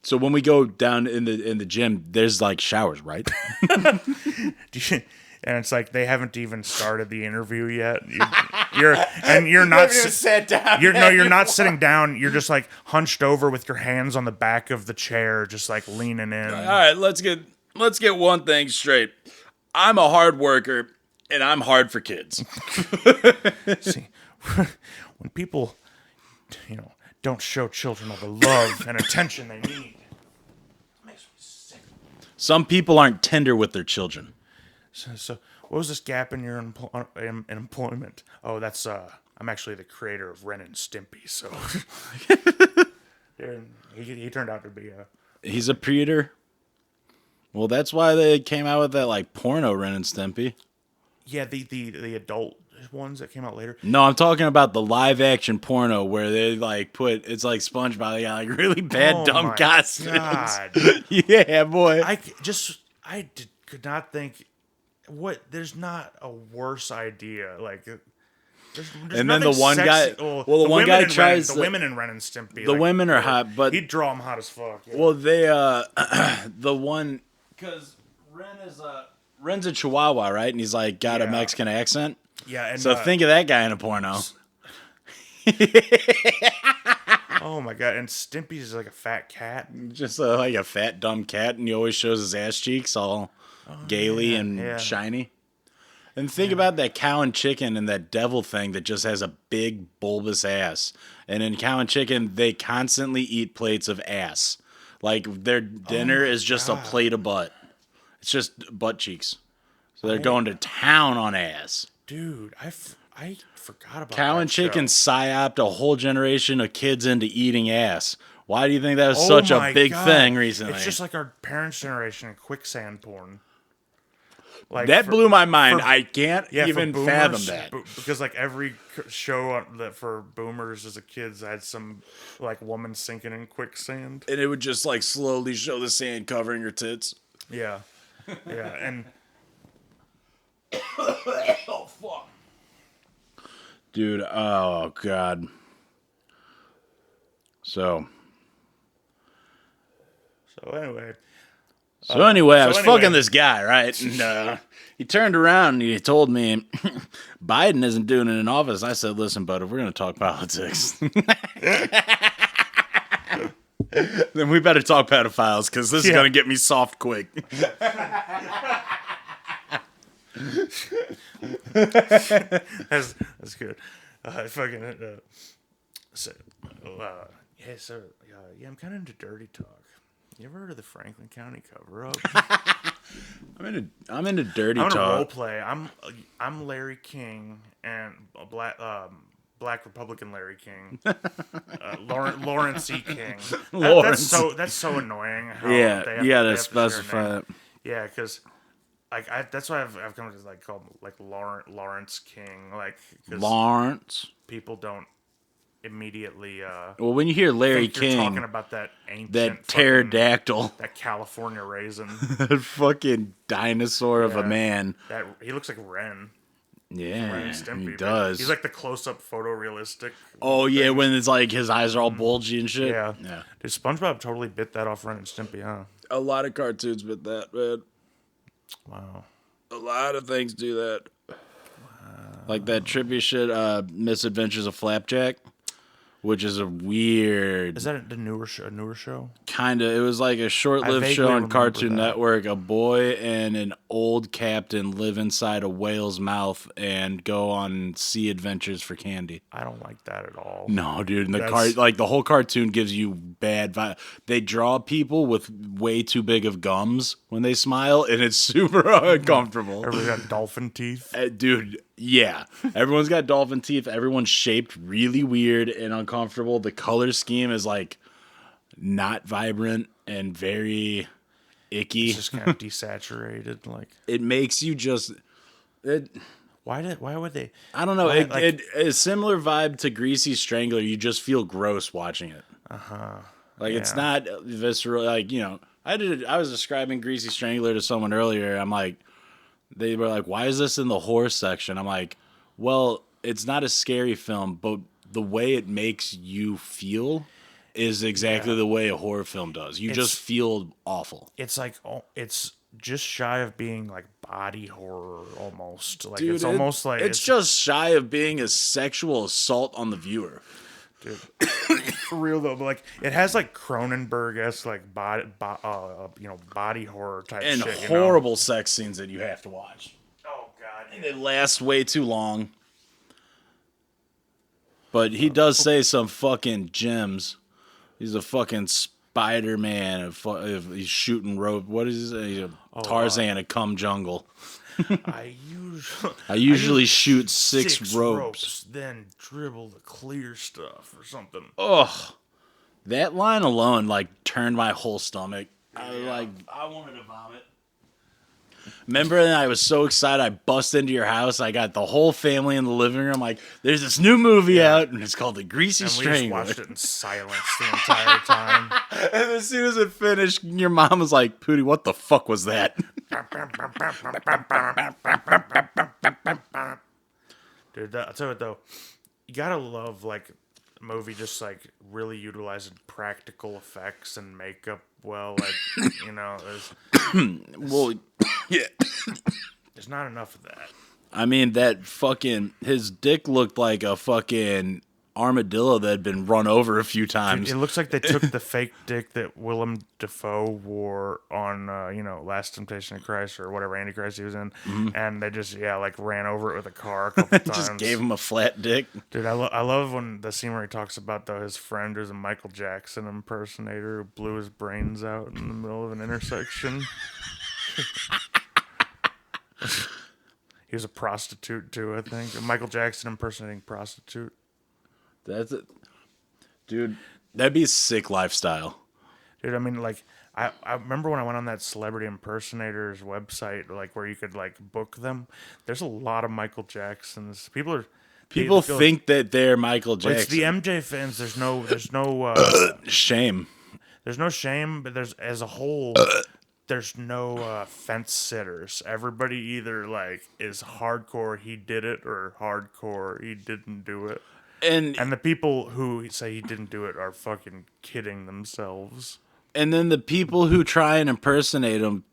So when we go down in the gym, there's like showers, right? And it's like they haven't even started the interview yet. You're not sat down. You're not sitting down. You're just like hunched over with your hands on the back of the chair, just like leaning in. All right, let's get one thing straight. I'm a hard worker, and I'm hard for kids. See, when people, you know, don't show children all the love and attention they need, it makes me sick. Some people aren't tender with their children. So what was this gap in your employment? Oh, that's I'm actually the creator of Ren and Stimpy. So he turned out to be a. He's a creator. Well, that's why they came out with that like porno Ren and Stimpy. Yeah, the adult ones that came out later. No, I'm talking about the live action porno where they like it's like SpongeBob. They got like really bad dumb costumes. God. Yeah, boy. I could not think. There's not a worse idea. Like, there's and then the one sexy, guy. Well, the one guy tries. The women in Ren and Stimpy. The women are hot, but he'd draw them hot as fuck. Yeah. Well, they the one because Ren's a Chihuahua, right? And he's like got a Mexican accent. Yeah, and so think of that guy in a porno. Oh my god! And Stimpy's like a fat cat, just like a fat dumb cat, and he always shows his ass cheeks all gaily and shiny. And think about that Cow and Chicken and that devil thing that just has a big bulbous ass. And in Cow and Chicken, they constantly eat plates of ass. Like their dinner is just a plate of butt. It's just butt cheeks. So they're going to town on ass. Dude, I forgot about Cow that and Chicken show. psyoped a whole generation of kids into eating ass. Why do you think that was such a big thing recently? It's just like our parents' generation of quicksand porn. Like that blew my mind. I can't even boomers, fathom that. Because like every show that for boomers as a kids had some like woman sinking in quicksand. And it would just like slowly show the sand covering her tits. Yeah. Yeah. And oh fuck. Dude, oh god. So anyway, I was fucking this guy, right? And he turned around and he told me Biden isn't doing it in office. I said, listen, bud, if we're going to talk politics, then we better talk pedophiles because this is going to get me soft quick. that's good. Fucking yeah, I'm kind of into dirty talk. You ever heard of the Franklin County cover-up? I'm into dirty I'm gonna role talk. play. I'm Larry King and a black Republican Larry King, Lawrence E. King. That's so annoying. How Yeah, you gotta they have to share a specify name. it. Yeah, because that's why I've come to call him Lawrence King, because Lawrence. people don't immediately Well, when you hear Larry think you're talking King, about that ancient that fucking- pterodactyl, that California raisin. that fucking dinosaur of a Yeah. man. That he looks like Ren. Yeah, Ren and Stimpy, he but does. He's like the close-up photorealistic. Oh yeah, when it's like his eyes are all bulgy and shit. Yeah. Yeah. Dude, SpongeBob totally bit that off Ren and Stimpy, huh? A lot of cartoons bit that, man. Wow. A lot of things do that. Like that trippy shit, Misadventures of Flapjack, which is a weird Is that a newer show? kind of. It was like a short-lived vaguely show on remember Cartoon that. Network. A boy and an old captain live inside a whale's mouth and go on sea adventures for candy. I don't like that at all. No, dude. And That's- the whole cartoon gives you bad vibe. They draw people with way too big of gums when they smile, and it's super uncomfortable. Everybody got dolphin teeth. Dude, yeah. Everyone's got dolphin teeth. Everyone's shaped really weird and uncomfortable. The color scheme is like not vibrant and very icky. It's just kind of desaturated. Like, It makes you just. why would they? I don't know. Why, like- A similar vibe to Greasy Strangler. You just feel gross watching it. Like it's Yeah. not visceral. Like I was describing Greasy Strangler to someone earlier. I'm like, they were like, "Why is this in the horror section?" I'm like, "Well, it's not a scary film, but the way it makes you feel is exactly the way a horror film does. You just feel awful." It's like it's just shy of being like body horror almost. Like Dude, it's almost like it's just shy of being a sexual assault on the viewer. dude, for real though. But like it has like Cronenberg-esque like body horror type And shit. You know? horrible sex scenes that you have to watch. Oh god. They last way too long. But he does say some fucking gems. He's a fucking Spider-Man. He's shooting rope. What is he? He's a Tarzan of cum jungle. I usually shoot six ropes. then dribble the clear stuff or something. Ugh. That line alone turned my whole stomach. I wanted to vomit. Remember, and I was so excited. I bust into your house. I got the whole family in the living room. Like, there's this new movie out, and it's called The Greasy And we just Strangler. watched it in silence the entire time. And as soon as it finished, your mom was like, "Pootie, what the fuck was that?" Dude, I'll tell you what though, you gotta love a movie just really utilizing practical effects and makeup well. Well, yeah. There's not enough of that. I mean, his dick looked like a fucking armadillo that had been run over a few times. It looks like they took the fake dick that Willem Dafoe wore on, Last Temptation of Christ or whatever Antichrist he was in, and they just ran over it with a car a couple times. Just gave him a flat dick. Dude, I love when the scene where he talks about his friend who's a Michael Jackson impersonator who blew his brains out in the middle of an intersection. He was a prostitute too, I think. A Michael Jackson impersonating prostitute. That's it. Dude, that'd be a sick lifestyle. Dude, I mean, I remember when I went on that celebrity impersonators website, where you could book them. There's a lot of Michael Jacksons. People think that they're Michael Jackson. It's the MJ fans. There's no Shame. there's no shame, but as a whole, there's no fence sitters. Everybody either is hardcore he did it or hardcore he didn't do it. And the people who say he didn't do it are fucking kidding themselves. And then the people who try and impersonate him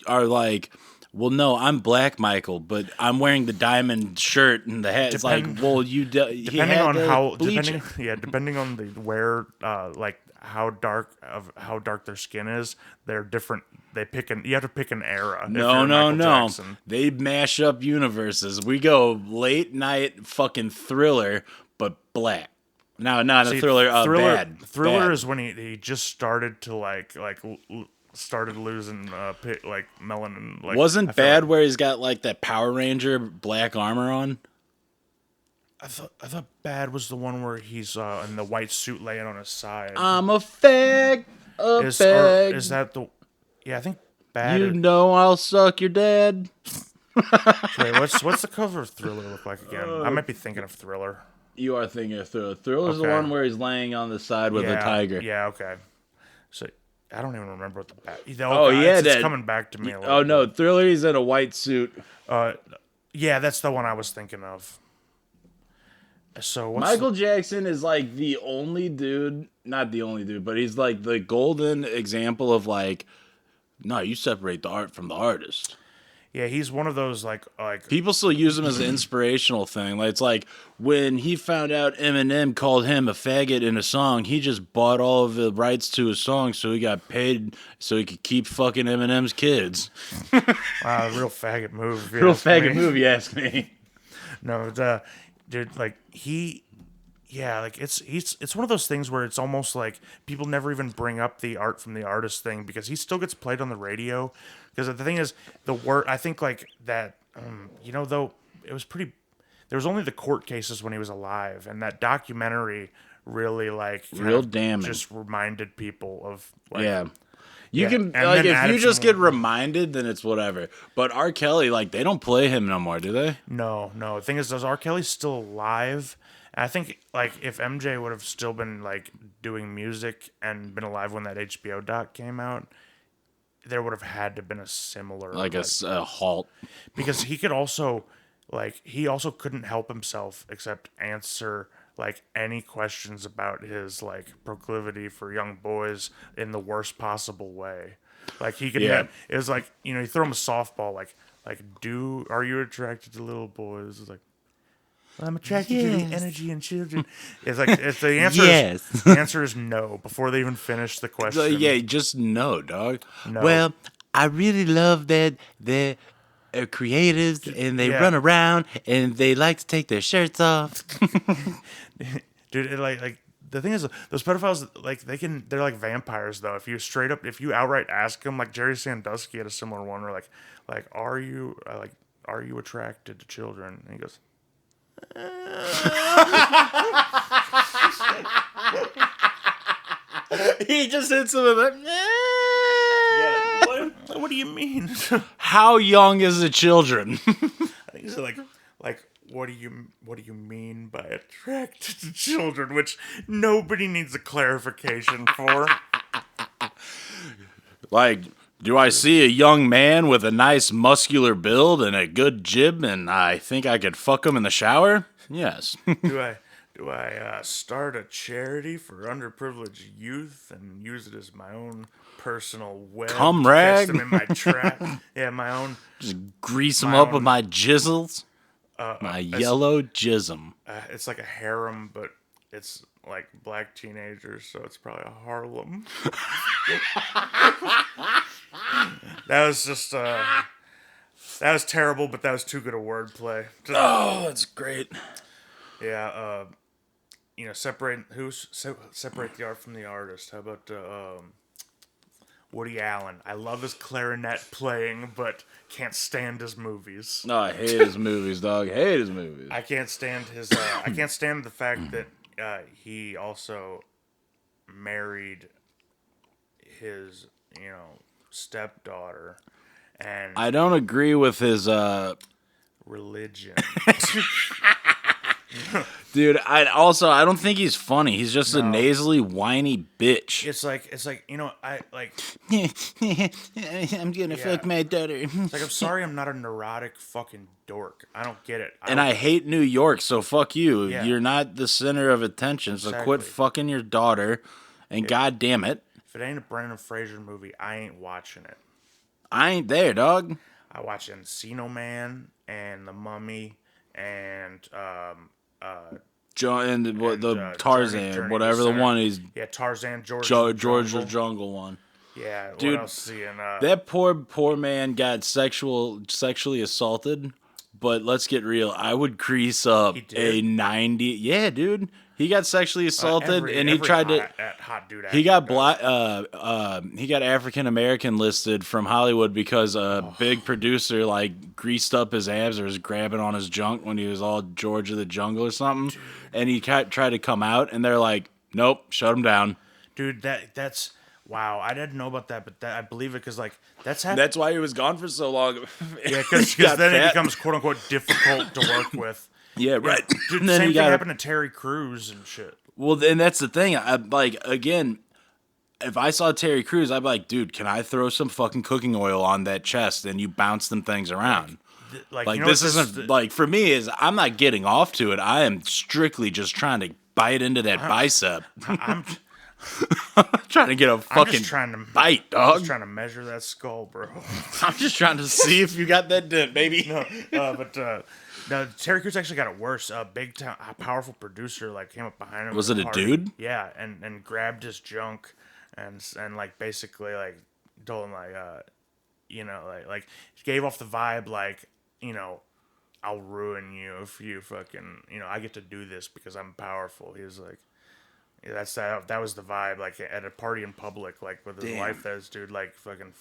are like, well, no, I'm Black Michael, but I'm wearing the diamond shirt and the hat. It's like, well, Depending on depending on the where, like how dark their skin is, they're different. You have to pick an era. No. Jackson. They mash up universes. We go late night fucking Thriller, but black. No, not a Thriller. Bad. Thriller Bad. is when he just started to started losing like melanin. Like, Wasn't Bad where he's got like that Power Ranger black armor on? I thought Bad was the one where he's in the white suit laying on his side. I'm a fag. Is that the? Yeah, I think Bad. You know I'll suck your dad. Wait, what's the cover of Thriller look like again? I might be thinking of Thriller. You are thinking of Thriller. Thriller's the one where he's laying on the side with a tiger. Yeah, okay. So I don't even remember what the bat. It's coming back to me. A little Oh no, Thriller. He's in a white suit. Yeah, that's the one I was thinking of. So Michael Jackson is like the only dude, not the only dude, but he's like the golden example of like, no, you separate the art from the artist. Yeah, he's one of those like people still use him as an inspirational thing. Like, it's like when he found out Eminem called him a faggot in a song, he just bought all of the rights to his song, so he got paid so he could keep fucking Eminem's kids. Wow, real faggot move. Real faggot move, you ask me. No, dude, like it's one of those things where it's almost like people never even bring up the art from the artist thing because he still gets played on the radio. Because the thing is, I think like that, though it was pretty. There was only the court cases when he was alive, and that documentary really damning. Just reminded people of You can like if you just get reminded, then it's whatever. But R. Kelly, like they don't play him no more, do they? No. The thing is, R. Kelly's still alive? And I think like if MJ would have still been like doing music and been alive when that HBO doc came out, there would have had to have been a similar a halt because he could also he also couldn't help himself except answer like any questions about his like proclivity for young boys in the worst possible way. Like he could it was like, you throw him a softball like are you attracted to little boys? It's like, I'm attracted to the energy in children. It's like if the answer the answer is no before they even finish the question. Yeah, just no, dog. No. Well, I really love that they're creatives and they run around and they like to take their shirts off. Dude, like the thing is, those pedophiles they're like vampires though. If you outright ask them, like Jerry Sandusky had a similar one where like are you attracted to children? And he goes. He just hits him with it. Yeah, what do you mean? How young is the children? I think it's like what do you mean by attracted to children? Which nobody needs a clarification for. Like, do I see a young man with a nice muscular build and a good jib, and I think I could fuck him in the shower? Yes. Do I start a charity for underprivileged youth and use it as my own personal web? Cum rag? Catch them in my trap. Yeah, my own. Just grease them up with my jizzles. My yellow jism. It's like a harem, but it's like black teenagers, so it's probably a Harlem. That was just that was terrible, but that was too good a wordplay. Oh, that's great. Yeah, separate the art from the artist. How about Woody Allen? I love his clarinet playing, but can't stand his movies. No, I hate his movies, dog. Hate his movies. I can't stand his. I can't stand the fact that he also married his, stepdaughter, and I don't agree with his religion. Dude, I don't think he's funny. He's just a nasally, whiny bitch. It's like I like. I'm gonna fuck my daughter. It's like, I'm sorry, I'm not a neurotic fucking dork. I don't get it. I hate New York, so fuck you. Yeah. You're not the center of attention, so quit Exactly. fucking your daughter. And god damn it, If it ain't a Brendan Fraser movie, I ain't watching it. I ain't there, dog. I watch Encino Man and The Mummy and Tarzan, Journey to whatever the Center. one is, Tarzan, George George the the Jungle. Jungle one. Yeah, Dude, what else? Seeing That poor man got sexually assaulted. But let's get real. I would crease up did? a 90. Yeah, dude. He got sexually assaulted, and he tried to. hot dude. He got he got African American listed from Hollywood because a big producer like greased up his abs or was grabbing on his junk when he was all George of the Jungle or something, and he tried to come out, and they're like, "Nope, shut him down." Dude, that's wow. I didn't know about that, but I believe it because like that's That's why he was gone for so long. yeah, because got then fat. it becomes quote unquote difficult to work with. Yeah, right. Dude, And then same he thing got happened to Terry Crews and shit. Well, and that's the thing. I like again. If I saw Terry Crews, I'd be like, dude, can I throw some fucking cooking oil on that chest and you bounce them things around? Like Like you know this what isn't like for me is I'm not getting off to it. I am strictly just trying to bite into that bicep. I'm Trying to get a fucking just trying to bite, I'm dog. just trying to measure that skull, bro. I'm just trying to see if you got that dent, baby. No, Terry Crews actually got it worse. A powerful producer like came up behind him. Was at it a party. dude? Yeah, and grabbed his junk and like basically like told him like like gave off the vibe like I'll ruin you if you fucking I get to do this because I'm powerful. He was like. Yeah, that was the vibe, like at a party in public, like with his Damn. wife. That this dude like fucking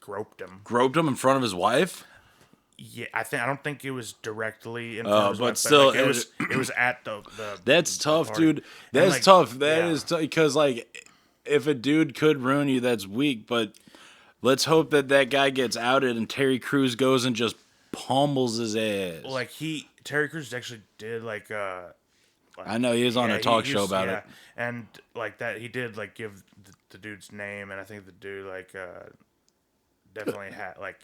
groped him. Groped him in front of his wife. Yeah, I don't think it was directly in front of his but wife, still, like, it was at the That's tough, party. dude. And, That's like, tough. That yeah. is tough because, like, if a dude could ruin you, that's weak. But let's hope that guy gets outed and Terry Crews goes and just pummels his ass. Like Terry Crews actually did like I know he was on a talk show about it. and like that he did like give the dude's name, and I think the dude like definitely had like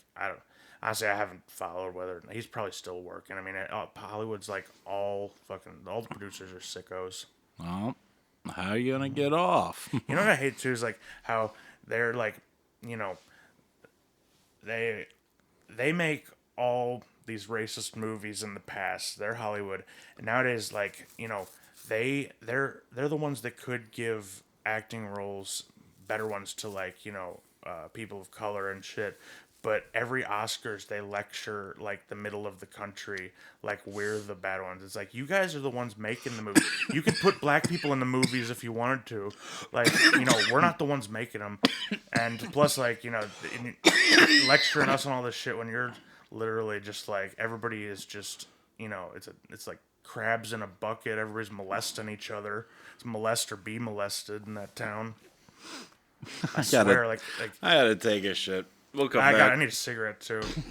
honestly I haven't followed whether he's probably still working. I mean Hollywood's like all the producers are sickos. Well, how are you gonna get off? You know what I hate too is like how they're like they make all these racist movies in the past. They're Hollywood, and nowadays like they're the ones that could give acting roles better ones to like people of color and shit. But every Oscars they lecture like the middle of the country like we're the bad ones. It's like you guys are the ones making the movie. You could put black people in the movies if you wanted to. Like we're not the ones making them. And plus like lecturing us on all this shit when you're literally just like everybody is just it's like crabs in a bucket. Everybody's molesting each other. It's molest or be molested in that town. I swear, like I gotta take a shit. We'll come back. I need a cigarette too.